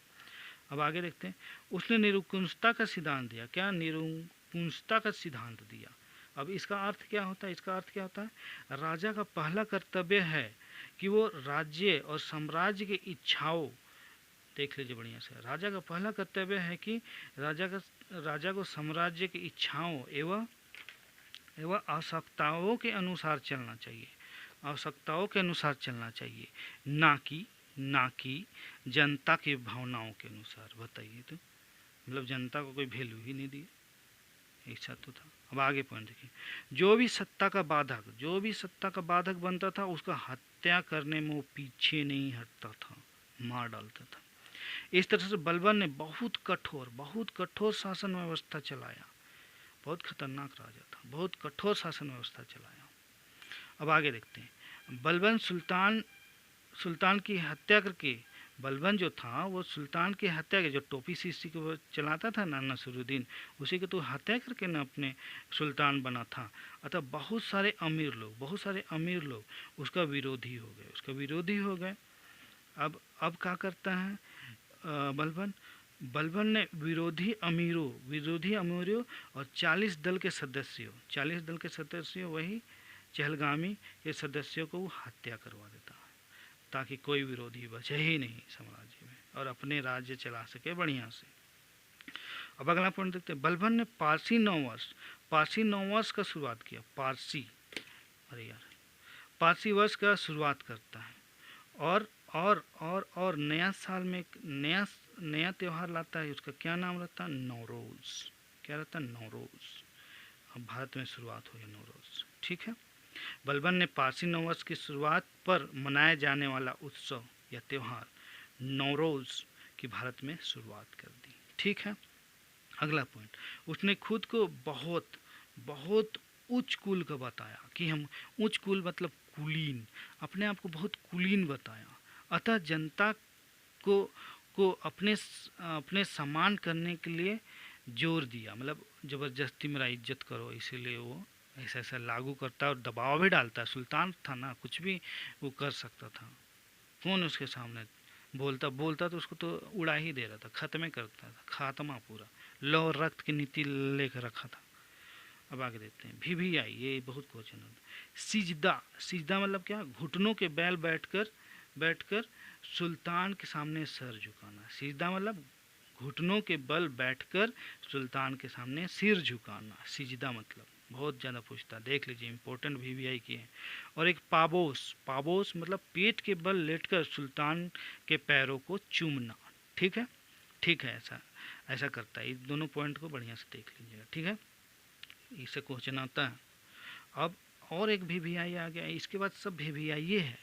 अब आगे देखते हैं। उसने निरुकुंजता का सिद्धांत दिया। क्या? निरुकुंजता का सिद्धांत दिया। अब इसका अर्थ क्या होता है? इसका अर्थ क्या होता है? राजा का पहला कर्तव्य है कि वो राज्य और साम्राज्य की इच्छाओं, देख लीजिए बढ़िया से, राजा का पहला कर्तव्य है कि राजा को साम्राज्य की इच्छाओं एवं आवश्यकताओं के अनुसार चलना चाहिए, ना कि जनता की भावनाओं के अनुसार। बताइए, तो मतलब जनता को कोई वैल्यू ही नहीं दी, ऐसा तो था। अब आगे पॉइंट देखिए। जो भी सत्ता का बाधक बनता था उसका हत्या करने में वो पीछे नहीं हटता था, मार डालता था। इस तरह से बलबन ने बहुत कठोर शासन व्यवस्था चलाया। बहुत खतरनाक राजा था, बहुत कठोर शासन व्यवस्था चलाया। अब आगे देखते हैं। बलबन सुल्तान की हत्या करके, बलबन जो था वो सुल्तान की हत्या के, जो टोपी सीसी को वो चलाता था ना नसरुद्दीन, उसी को तो हत्या करके ना अपने सुल्तान बना था। अतः बहुत सारे अमीर लोग उसका विरोधी हो गए। अब क्या करता है बलबन? बलबन ने विरोधी अमीरों और 40 दल के सदस्यों वही चहलगामी के सदस्यों को वो हत्या करवा देता है, ताकि कोई विरोधी बचे ही नहीं साम्राज्य में और अपने राज्य चला सके बढ़िया से। अब अगला पॉइंट देखते हैं। बलबन ने पारसी नववर्ष का शुरुआत किया। पारसी वर्ष का शुरुआत करता है और नया साल में एक नया त्यौहार लाता है। उसका क्या नाम रहता है? नौरोज। क्या रहता है? नौरोज। अब भारत में शुरुआत हुई नौरोज, ठीक है। बलबन ने पारसी नववर्ष की शुरुआत पर मनाया जाने वाला उत्सव या त्यौहार नौरोज की भारत में शुरुआत कर दी, ठीक है। अगला पॉइंट, उसने खुद को बहुत उच्च कुल का बताया कि हम उच्च कुल मतलब कुलीन, अपने आप को बहुत कुलीन बताया। अतः जनता को अपने सम्मान करने के लिए जोर दिया, मतलब ज़बरदस्ती मेरा इज्जत करो, इसीलिए वो ऐसा लागू करता है और दबाव भी डालता है। सुल्तान था ना, कुछ भी वो कर सकता था। कौन उसके सामने बोलता तो उसको तो उड़ा ही दे रहा था, खत्म करता था, खात्मा पूरा, लौ रक्त की नीति लेकर रखा था। अब आगे देखते हैं। भी आई, ये बहुत क्वेश्चन होता है। सिजदा मतलब क्या? घुटनों के बैल बैठकर सुल्तान के सामने सर झुकाना। सिजदा मतलब घुटनों के बल बैठकर सुल्तान के सामने सिर झुकाना। सिजदा मतलब बहुत ज़्यादा पूछता, देख लीजिए, इंपॉर्टेंट VVI की है। और एक पाबोस मतलब पेट के बल लेटकर सुल्तान के पैरों को चूमना, ठीक है। ऐसा करता है। इस दोनों पॉइंट को बढ़िया से देख लीजिएगा, ठीक है। इससे क्वेश्चन आता है। अब और एक VVI आ गया, इसके बाद सब VVI ये है,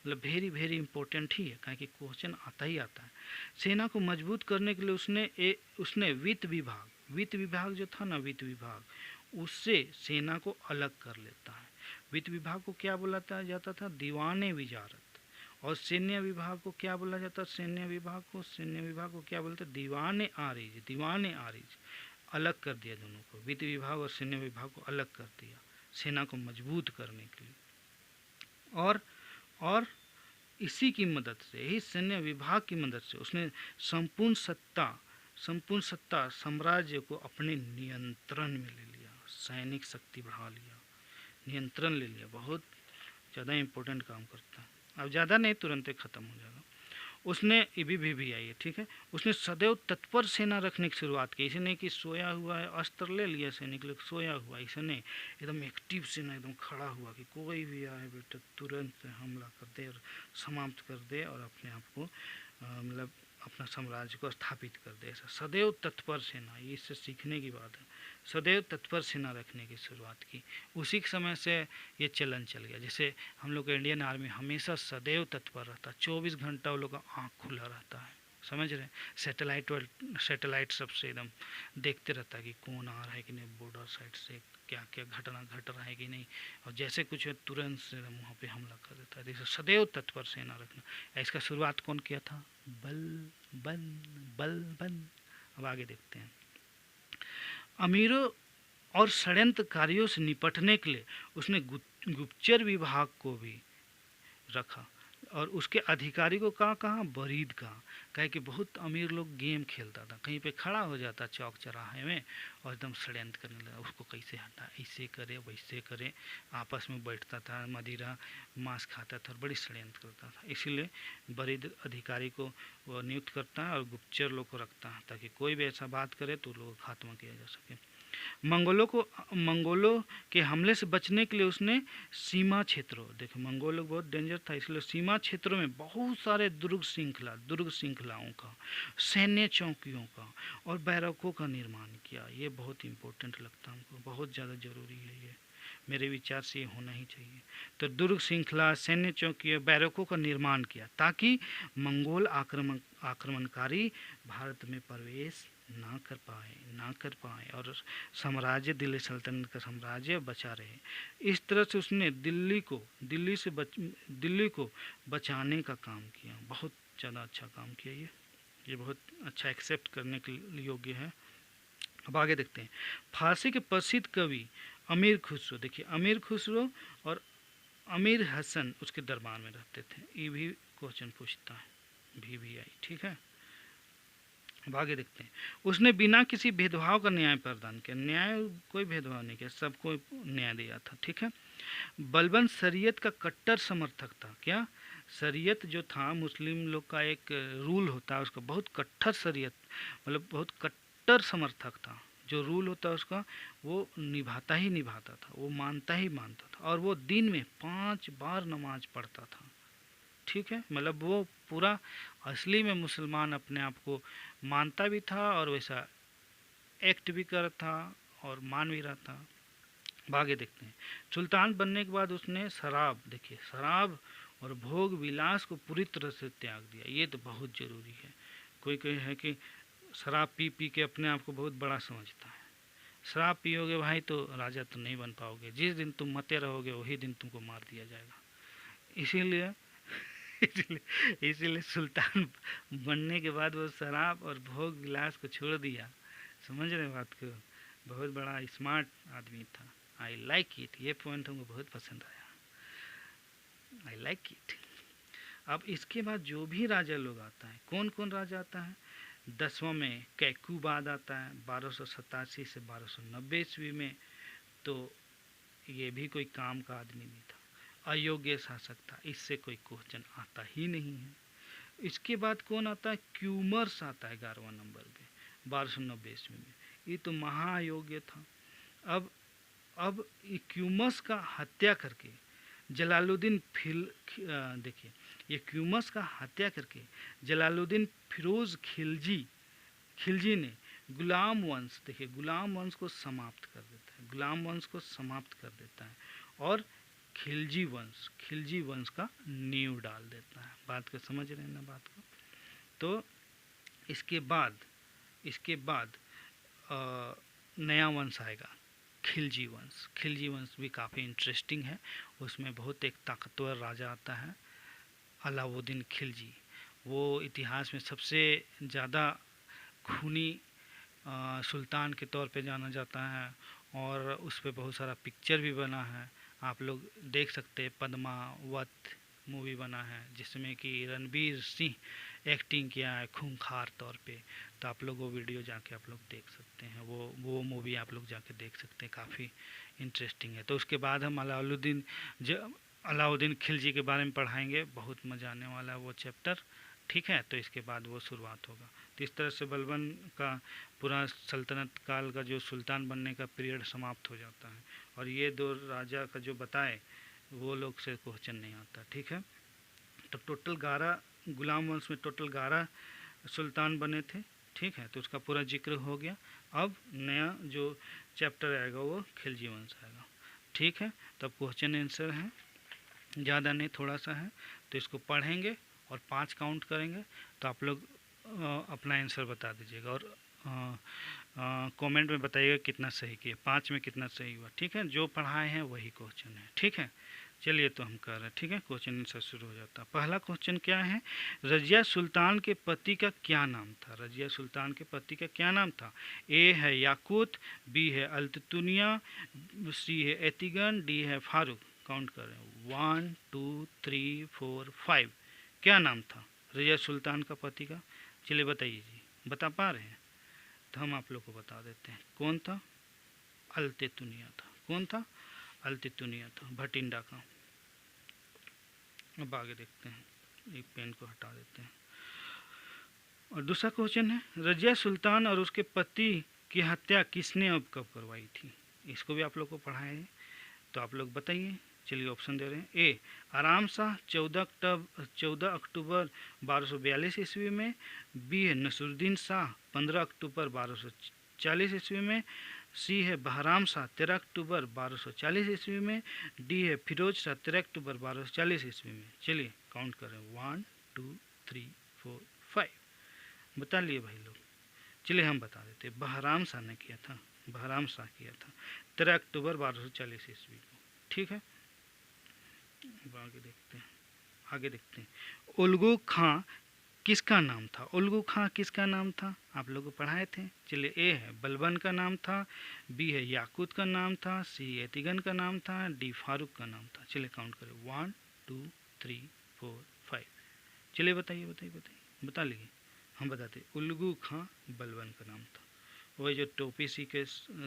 मतलब वेरी इंपॉर्टेंट ही है, कहीं कि क्वेश्चन आता ही आता है। सेना को मजबूत करने के लिए उसने वित्त विभाग जो था ना, वित्त विभाग, उससे सेना को अलग कर लेता है। वित्त विभाग को क्या बोला जाता था? दीवाने विजारत। और सैन्य विभाग को क्या बोला जाता? सैन्य विभाग को क्या बोलते? दीवाने आरिज। अलग कर दिया दोनों को, वित्त विभाग और सैन्य विभाग को अलग कर दिया सेना को मजबूत करने के लिए। और इसी की मदद से, यही सैन्य विभाग की मदद से उसने संपूर्ण सत्ता साम्राज्य को अपने नियंत्रण में ले लिया, सैनिक शक्ति बढ़ा लिया, नियंत्रण ले लिया। बहुत ज़्यादा इम्पोर्टेंट काम करता है। अब ज़्यादा नहीं, तुरंत ही ख़त्म हो जाएगा। उसने भी आई है, ठीक है। उसने सदैव तत्पर सेना रखने की शुरुआत की। ऐसे नहीं कि सोया हुआ है, अस्त्र ले लिया सैनिक लोग, सोया हुआ, ऐसे नहीं, एकदम एक्टिव सेना, एकदम खड़ा हुआ कि कोई भी आए बेटा तुरंत हमला कर दे और समाप्त कर दे और अपने आप को मतलब अपना साम्राज्य को स्थापित कर दे। ऐसा सदैव तत्पर सेना, ये इससे सीखने की बात है। सदैव तत्पर सेना रखने की शुरुआत की, उसी के समय से ये चलन चल गया। जैसे हम लोग का इंडियन आर्मी हमेशा सदैव तत्पर रहता है, 24 घंटा वो लोग का आँख खुला रहता है, समझ रहे हैं। सैटेलाइट सबसे एकदम देखते रहता है कि कौन आ रहा है कि नहीं, बॉर्डर साइड से क्या क्या घटना घट रहा है कि नहीं, और जैसे कुछ है तुरंत से वहाँ पे हमला कर देता है। जैसे सदैव तत्पर सेना रखना। इसका शुरुआत कौन किया था? बलबन। अब आगे देखते हैं। अमीरों और षड्यंत्रकारियों से निपटने के लिए उसने गुप्तचर विभाग को भी रखा और उसके अधिकारी को कहा बरीद कहा कि बहुत अमीर लोग गेम खेलता था, कहीं पे खड़ा हो जाता चौक चौराहे में और एकदम षड्यंत्र करने लगा, उसको कैसे हटा, ऐसे करे वैसे करे, आपस में बैठता था, मदिरा मांस खाता था और बड़ी षड्यंत्र करता था। इसीलिए बरीद अधिकारी को वो नियुक्त करता है और गुप्तचर लोग को रखता है, ताकि कोई भी ऐसा बात करे तो लोगों का खात्मा किया जा सके। मंगोलों के हमले से बचने के लिए उसने सीमा क्षेत्रों, देखो मंगोल लोग बहुत डेंजर था, इसलिए सीमा क्षेत्रों में बहुत सारे दुर्ग श्रृंखलाओं का, सैन्य चौकियों का और बैरकों का निर्माण किया। ये बहुत इंपॉर्टेंट लगता है हमको, बहुत ज़्यादा जरूरी है ये। मेरे विचार से ये होना ही चाहिए। तो दुर्ग श्रृंखला, सैन्य चौकियों, बैरकों का निर्माण किया ताकि मंगोल आक्रमणकारी भारत में प्रवेश ना कर पाए और साम्राज्य, दिल्ली सल्तनत का साम्राज्य बचा रहे। इस तरह से उसने दिल्ली को बचाने का काम किया। बहुत ज़्यादा अच्छा काम किया ये बहुत अच्छा एक्सेप्ट करने के योग्य है। अब आगे देखते हैं। फारसी के प्रसिद्ध कवि अमीर खुसरो, देखिए अमीर खुसरो और अमीर हसन उसके दरबार में रहते थे। ये भी क्वेश्चन पूछता है भी आई, ठीक है। अब आगे देखते हैं। उसने बिना किसी भेदभाव का न्याय प्रदान किया, न्याय कोई भेदभाव नहीं किया, सबको न्याय दिया था, ठीक है। बलबन शरीयत का कट्टर समर्थक था। क्या? शरीयत जो था मुस्लिम लोग का एक रूल होता है उसका, बहुत कट्टर शरीयत मतलब बहुत कट्टर समर्थक था। जो रूल होता है उसका वो निभाता था, वो मानता था। और वो दिन में 5 बार नमाज पढ़ता था, ठीक है। मतलब वो पूरा असली में मुसलमान अपने आप को मानता भी था और वैसा एक्ट भी करता था और मान भी रहा था। आगे देखते हैं। सुल्तान बनने के बाद उसने शराब और भोग विलास को पूरी तरह से त्याग दिया। ये तो बहुत ज़रूरी है। कोई है कि शराब पी के अपने आप को बहुत बड़ा समझता है। शराब पियोगे भाई तो राजा तो नहीं बन पाओगे। जिस दिन तुम मते रहोगे वही दिन तुमको मार दिया जाएगा। इसीलिए सुल्तान बनने के बाद वो शराब और भोग विलास को छोड़ दिया। समझ रहे बात को? बहुत बड़ा स्मार्ट आदमी था। I like it. ये पॉइंट हमको बहुत पसंद आया। I like it. अब इसके बाद जो भी राजा लोग आता है, कौन कौन राजा आता है? 10वां में कैकूबाद आता है 1287 से 1290 ईस्वी में। तो ये भी कोई काम का आदमी नहीं था, अयोग्य शासक था, इससे कोई क्वेश्चन आता ही नहीं है। इसके बाद कौन आता है? क्यूमर्स आता है 11वां नंबर पे 1290 ईस्वी में। ये तो महाअयोग्य था। अब क्यूमस का हत्या करके जलालुद्दीन देखिए, ये क्यूमस का हत्या करके जलालुद्दीन फिरोज खिलजी ने गुलाम वंश, देखिए गुलाम वंश को समाप्त कर देता है और खिलजी वंश का नींव डाल देता है। बात को समझ रहे हैं ना बात को? तो इसके बाद नया वंश आएगा, खिलजी वंश भी काफ़ी इंटरेस्टिंग है। उसमें बहुत एक ताकतवर राजा आता है अलाउद्दीन खिलजी। वो इतिहास में सबसे ज़्यादा खूनी सुल्तान के तौर पे जाना जाता है और उस पर बहुत सारा पिक्चर भी बना है। आप लोग देख सकते हैं, पद्मावत मूवी बना है जिसमें कि रणवीर सिंह एक्टिंग किया है खूंखार तौर पे। तो आप लोग वो वीडियो जाके आप लोग देख सकते हैं, वो मूवी आप लोग जाके देख सकते हैं, काफ़ी इंटरेस्टिंग है। तो उसके बाद हम अलाउद्दीन खिलजी के बारे में पढ़ाएंगे, बहुत मज़ा आने वाला है वो चैप्टर, ठीक है। तो इसके बाद वो शुरुआत होगा। तो इस तरह से बलबन का पूरा सल्तनत काल का जो सुल्तान बनने का पीरियड समाप्त हो जाता है। और ये 2 राजा का जो बताए वो लोग से क्वेश्चन नहीं आता, ठीक है। तो टोटल 11 गुलाम वंश में टोटल 11 सुल्तान बने थे, ठीक है। तो उसका पूरा जिक्र हो गया। अब नया जो चैप्टर आएगा वो खिलजी वंश आएगा, ठीक है। तब क्वेश्चन आंसर है, ज़्यादा नहीं थोड़ा सा है। तो इसको पढ़ेंगे और 5 काउंट करेंगे। तो आप लोग अपना आंसर बता दीजिएगा और कमेंट में बताइएगा कितना सही किया, 5 में कितना सही हुआ, ठीक है। जो पढ़ाए हैं वही क्वेश्चन है, ठीक है। चलिए तो हम कर रहे हैं, ठीक है। क्वेश्चन आंसर शुरू हो जाता है। पहला क्वेश्चन क्या है? रजिया सुल्तान के पति का क्या नाम था? रजिया सुल्तान के पति का क्या नाम था? ए है याकूत, बी है अल्तुनिया, सी है एतिगन, डी है फारूक। काउंट कर रहे हैं, 1 2 3 4 5। क्या नाम था रजिया सुल्तान का पति का? चलिए बताइए जी, बता पा रहे हैं? तो हम आप लोग को बता देते हैं, कौन था? अल्तुनिया था। कौन था? अल्तुनिया था, भटिंडा का। अब आगे देखते हैं, एक पेन को हटा देते हैं। और दूसरा क्वेश्चन है, रजिया सुल्तान और उसके पति की हत्या किसने अब कब करवाई थी? इसको भी आप लोग को पढ़ाए हैं, तो आप लोग बताइए। चलिए ऑप्शन दे रहे हैं। ए आराम शाह 14 अक्टूबर 1242 ईस्वी में, बी है नसरुद्दीन शाह 15 अक्टूबर 1240 ईस्वी में, सी है बहराम शाह 13 अक्टूबर 1240 ईस्वी में, डी है फिरोज शाह 13 अक्टूबर 1240 ईस्वी में। चलिए काउंट करें 1 2 3 4 5। बता लिए भाई लोग। चलिए हम बता देते, बहराम शाह ने किया था, बहराम शाह किया था 13 अक्टूबर 1240 ईस्वी को। ठीक है, आगे देखते हैं, आगे देखते हैं। उल्गू खां किसका नाम था? उल्गू खां किसका नाम था? आप लोग को पढ़ाए थे। चलिए, ए है बलबन का नाम था, बी है याकूत का नाम था, सी एतिगन का नाम था, डी फारूक का नाम था। चलिए काउंट करें 1 2 3 4 5। चलिए बताइए बताइए बताइए, बता लीजिए। हम बताते, उल्गू खां बलबन का नाम था। वही जो टोपी सी के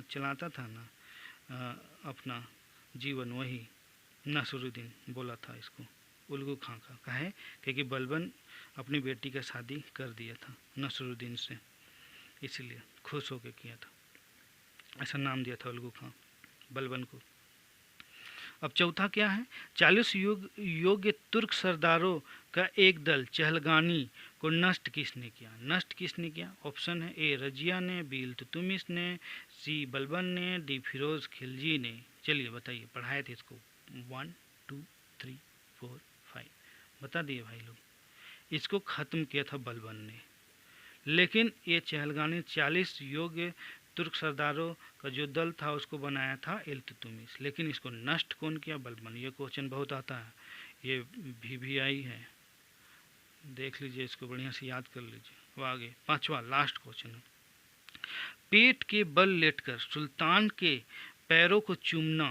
चलाता था ना अपना जीवन, वही नसरुद्दीन बोला था इसको उल्गू खां का। कहे क्योंकि बलबन अपनी बेटी का शादी कर दिया था नसरुद्दीन से, इसलिए खुश होकर किया था, ऐसा नाम दिया था उल्गू खां बलबन को। अब चौथा क्या है? 40 योग्य तुर्क सरदारों का एक दल चहलगानी को नष्ट किसने किया? नष्ट किसने किया? ऑप्शन है, ए रजिया ने, बी इल्तुतमिश ने, सी बलबन ने, डी फिरोज खिलजी ने। चलिए बताइए, पढ़ाए थे इसको 1 2 3 4 5। बता दिए भाई लोग। इसको ख़त्म किया था बलबन ने, लेकिन ये चहलगानी 40 योग्य तुर्क सरदारों का जो दल था उसको बनाया था इल्तुतमिश, लेकिन इसको नष्ट कौन किया? बलबन। ये क्वेश्चन बहुत आता है, ये VVI है, देख लीजिए, इसको बढ़िया से याद कर लीजिए। वो आगे पांचवा लास्ट क्वेश्चन है। पेट के बल लेटकर सुल्तान के पैरों को चूमना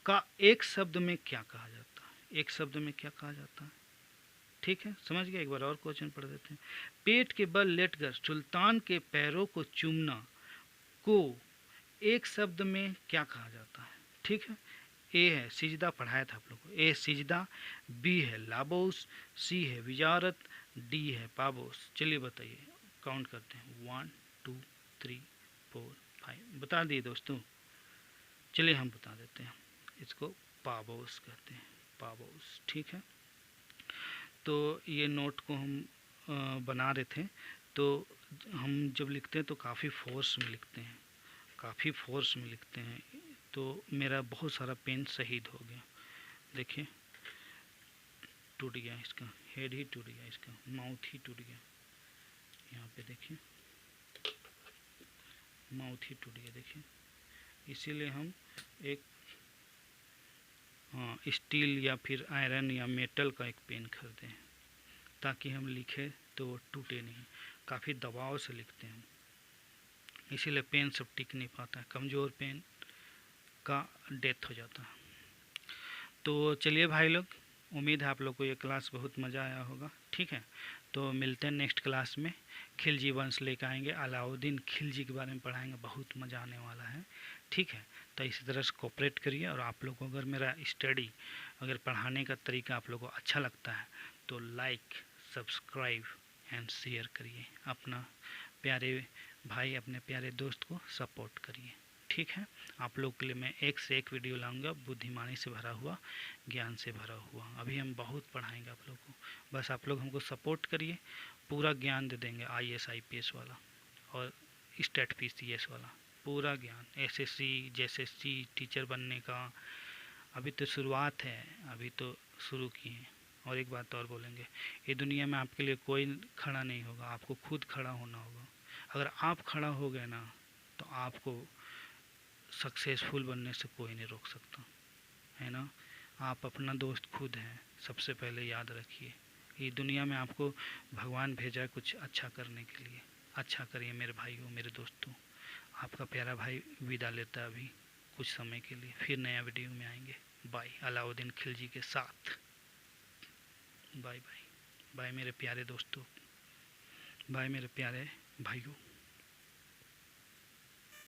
का एक शब्द में क्या कहा जाता है? एक शब्द में क्या कहा जाता है? ठीक है, समझ गए? एक बार और क्वेश्चन पढ़ देते हैं। पेट के बल लेटकर सुल्तान के पैरों को चूमना को एक शब्द में क्या कहा जाता है? ठीक है, ए है सिजदा, पढ़ाया था आप लोग को, ए सिजदा, बी है लाबोस, सी है विजारत, डी है पाबोस। चलिए बताइए, काउंट करते हैं 1 2 3 4 5। बता दिए दोस्तों। चलिए हम बता देते हैं, इसको पाबोस कहते हैं, पाबोस। ठीक है, तो ये नोट को हम बना रहे थे, तो हम जब लिखते हैं तो काफ़ी फोर्स में लिखते हैं, काफ़ी फोर्स में लिखते हैं, तो मेरा बहुत सारा पेन शहीद हो गया। देखिए टूट गया, इसका हेड ही टूट गया, इसका माउथ ही टूट गया, यहाँ पे देखिए माउथ ही टूट गया, देखिए। इसीलिए हम एक स्टील या फिर आयरन या मेटल का एक पेन खरीदें, ताकि हम लिखें तो वो टूटे नहीं। काफ़ी दबाव से लिखते हैं, इसीलिए पेन सब टिक नहीं पाता है, कमज़ोर पेन का डेथ हो जाता है। तो चलिए भाई लोग, उम्मीद है आप लोग को ये क्लास बहुत मज़ा आया होगा। ठीक है, तो मिलते हैं नेक्स्ट क्लास में। खिलजी वंश लेकर आएंगे, अलाउद्दीन खिलजी के बारे में पढ़ाएंगे, बहुत मज़ा आने वाला है। ठीक है, तो इसी तरह से कोऑपरेट करिए, और आप लोग को अगर मेरा स्टडी, अगर पढ़ाने का तरीका आप लोग को अच्छा लगता है तो लाइक, सब्सक्राइब एंड शेयर करिए, अपना प्यारे भाई, अपने प्यारे दोस्त को सपोर्ट करिए। ठीक है, आप लोग के लिए मैं एक से एक वीडियो लाऊंगा, बुद्धिमानी से भरा हुआ, ज्ञान से भरा हुआ। अभी हम बहुत पढ़ाएंगे आप लोग को, बस आप लोग हमको सपोर्ट करिए, पूरा ज्ञान दे देंगे, IAS IPS वाला और स्टेट PCS वाला पूरा ज्ञान, SSC JSSC टीचर बनने का। अभी तो शुरुआत है, अभी तो शुरू किए हैं। और एक बात और बोलेंगे, ये दुनिया में आपके लिए कोई खड़ा नहीं होगा, आपको खुद खड़ा होना होगा। अगर आप खड़ा हो गए ना, तो आपको सक्सेसफुल बनने से कोई नहीं रोक सकता, है ना। आप अपना दोस्त खुद हैं, सबसे पहले याद रखिए। ये दुनिया में आपको भगवान भेजा है कुछ अच्छा करने के लिए। अच्छा करिए मेरे भाइयों, मेरे दोस्तों। आपका प्यारा भाई विदा लेता है अभी कुछ समय के लिए, फिर नया वीडियो में आएंगे। बाय, अलाउद्दीन खिलजी के साथ। बाय बाय बाय मेरे प्यारे दोस्तों, बाय मेरे प्यारे भाइयों।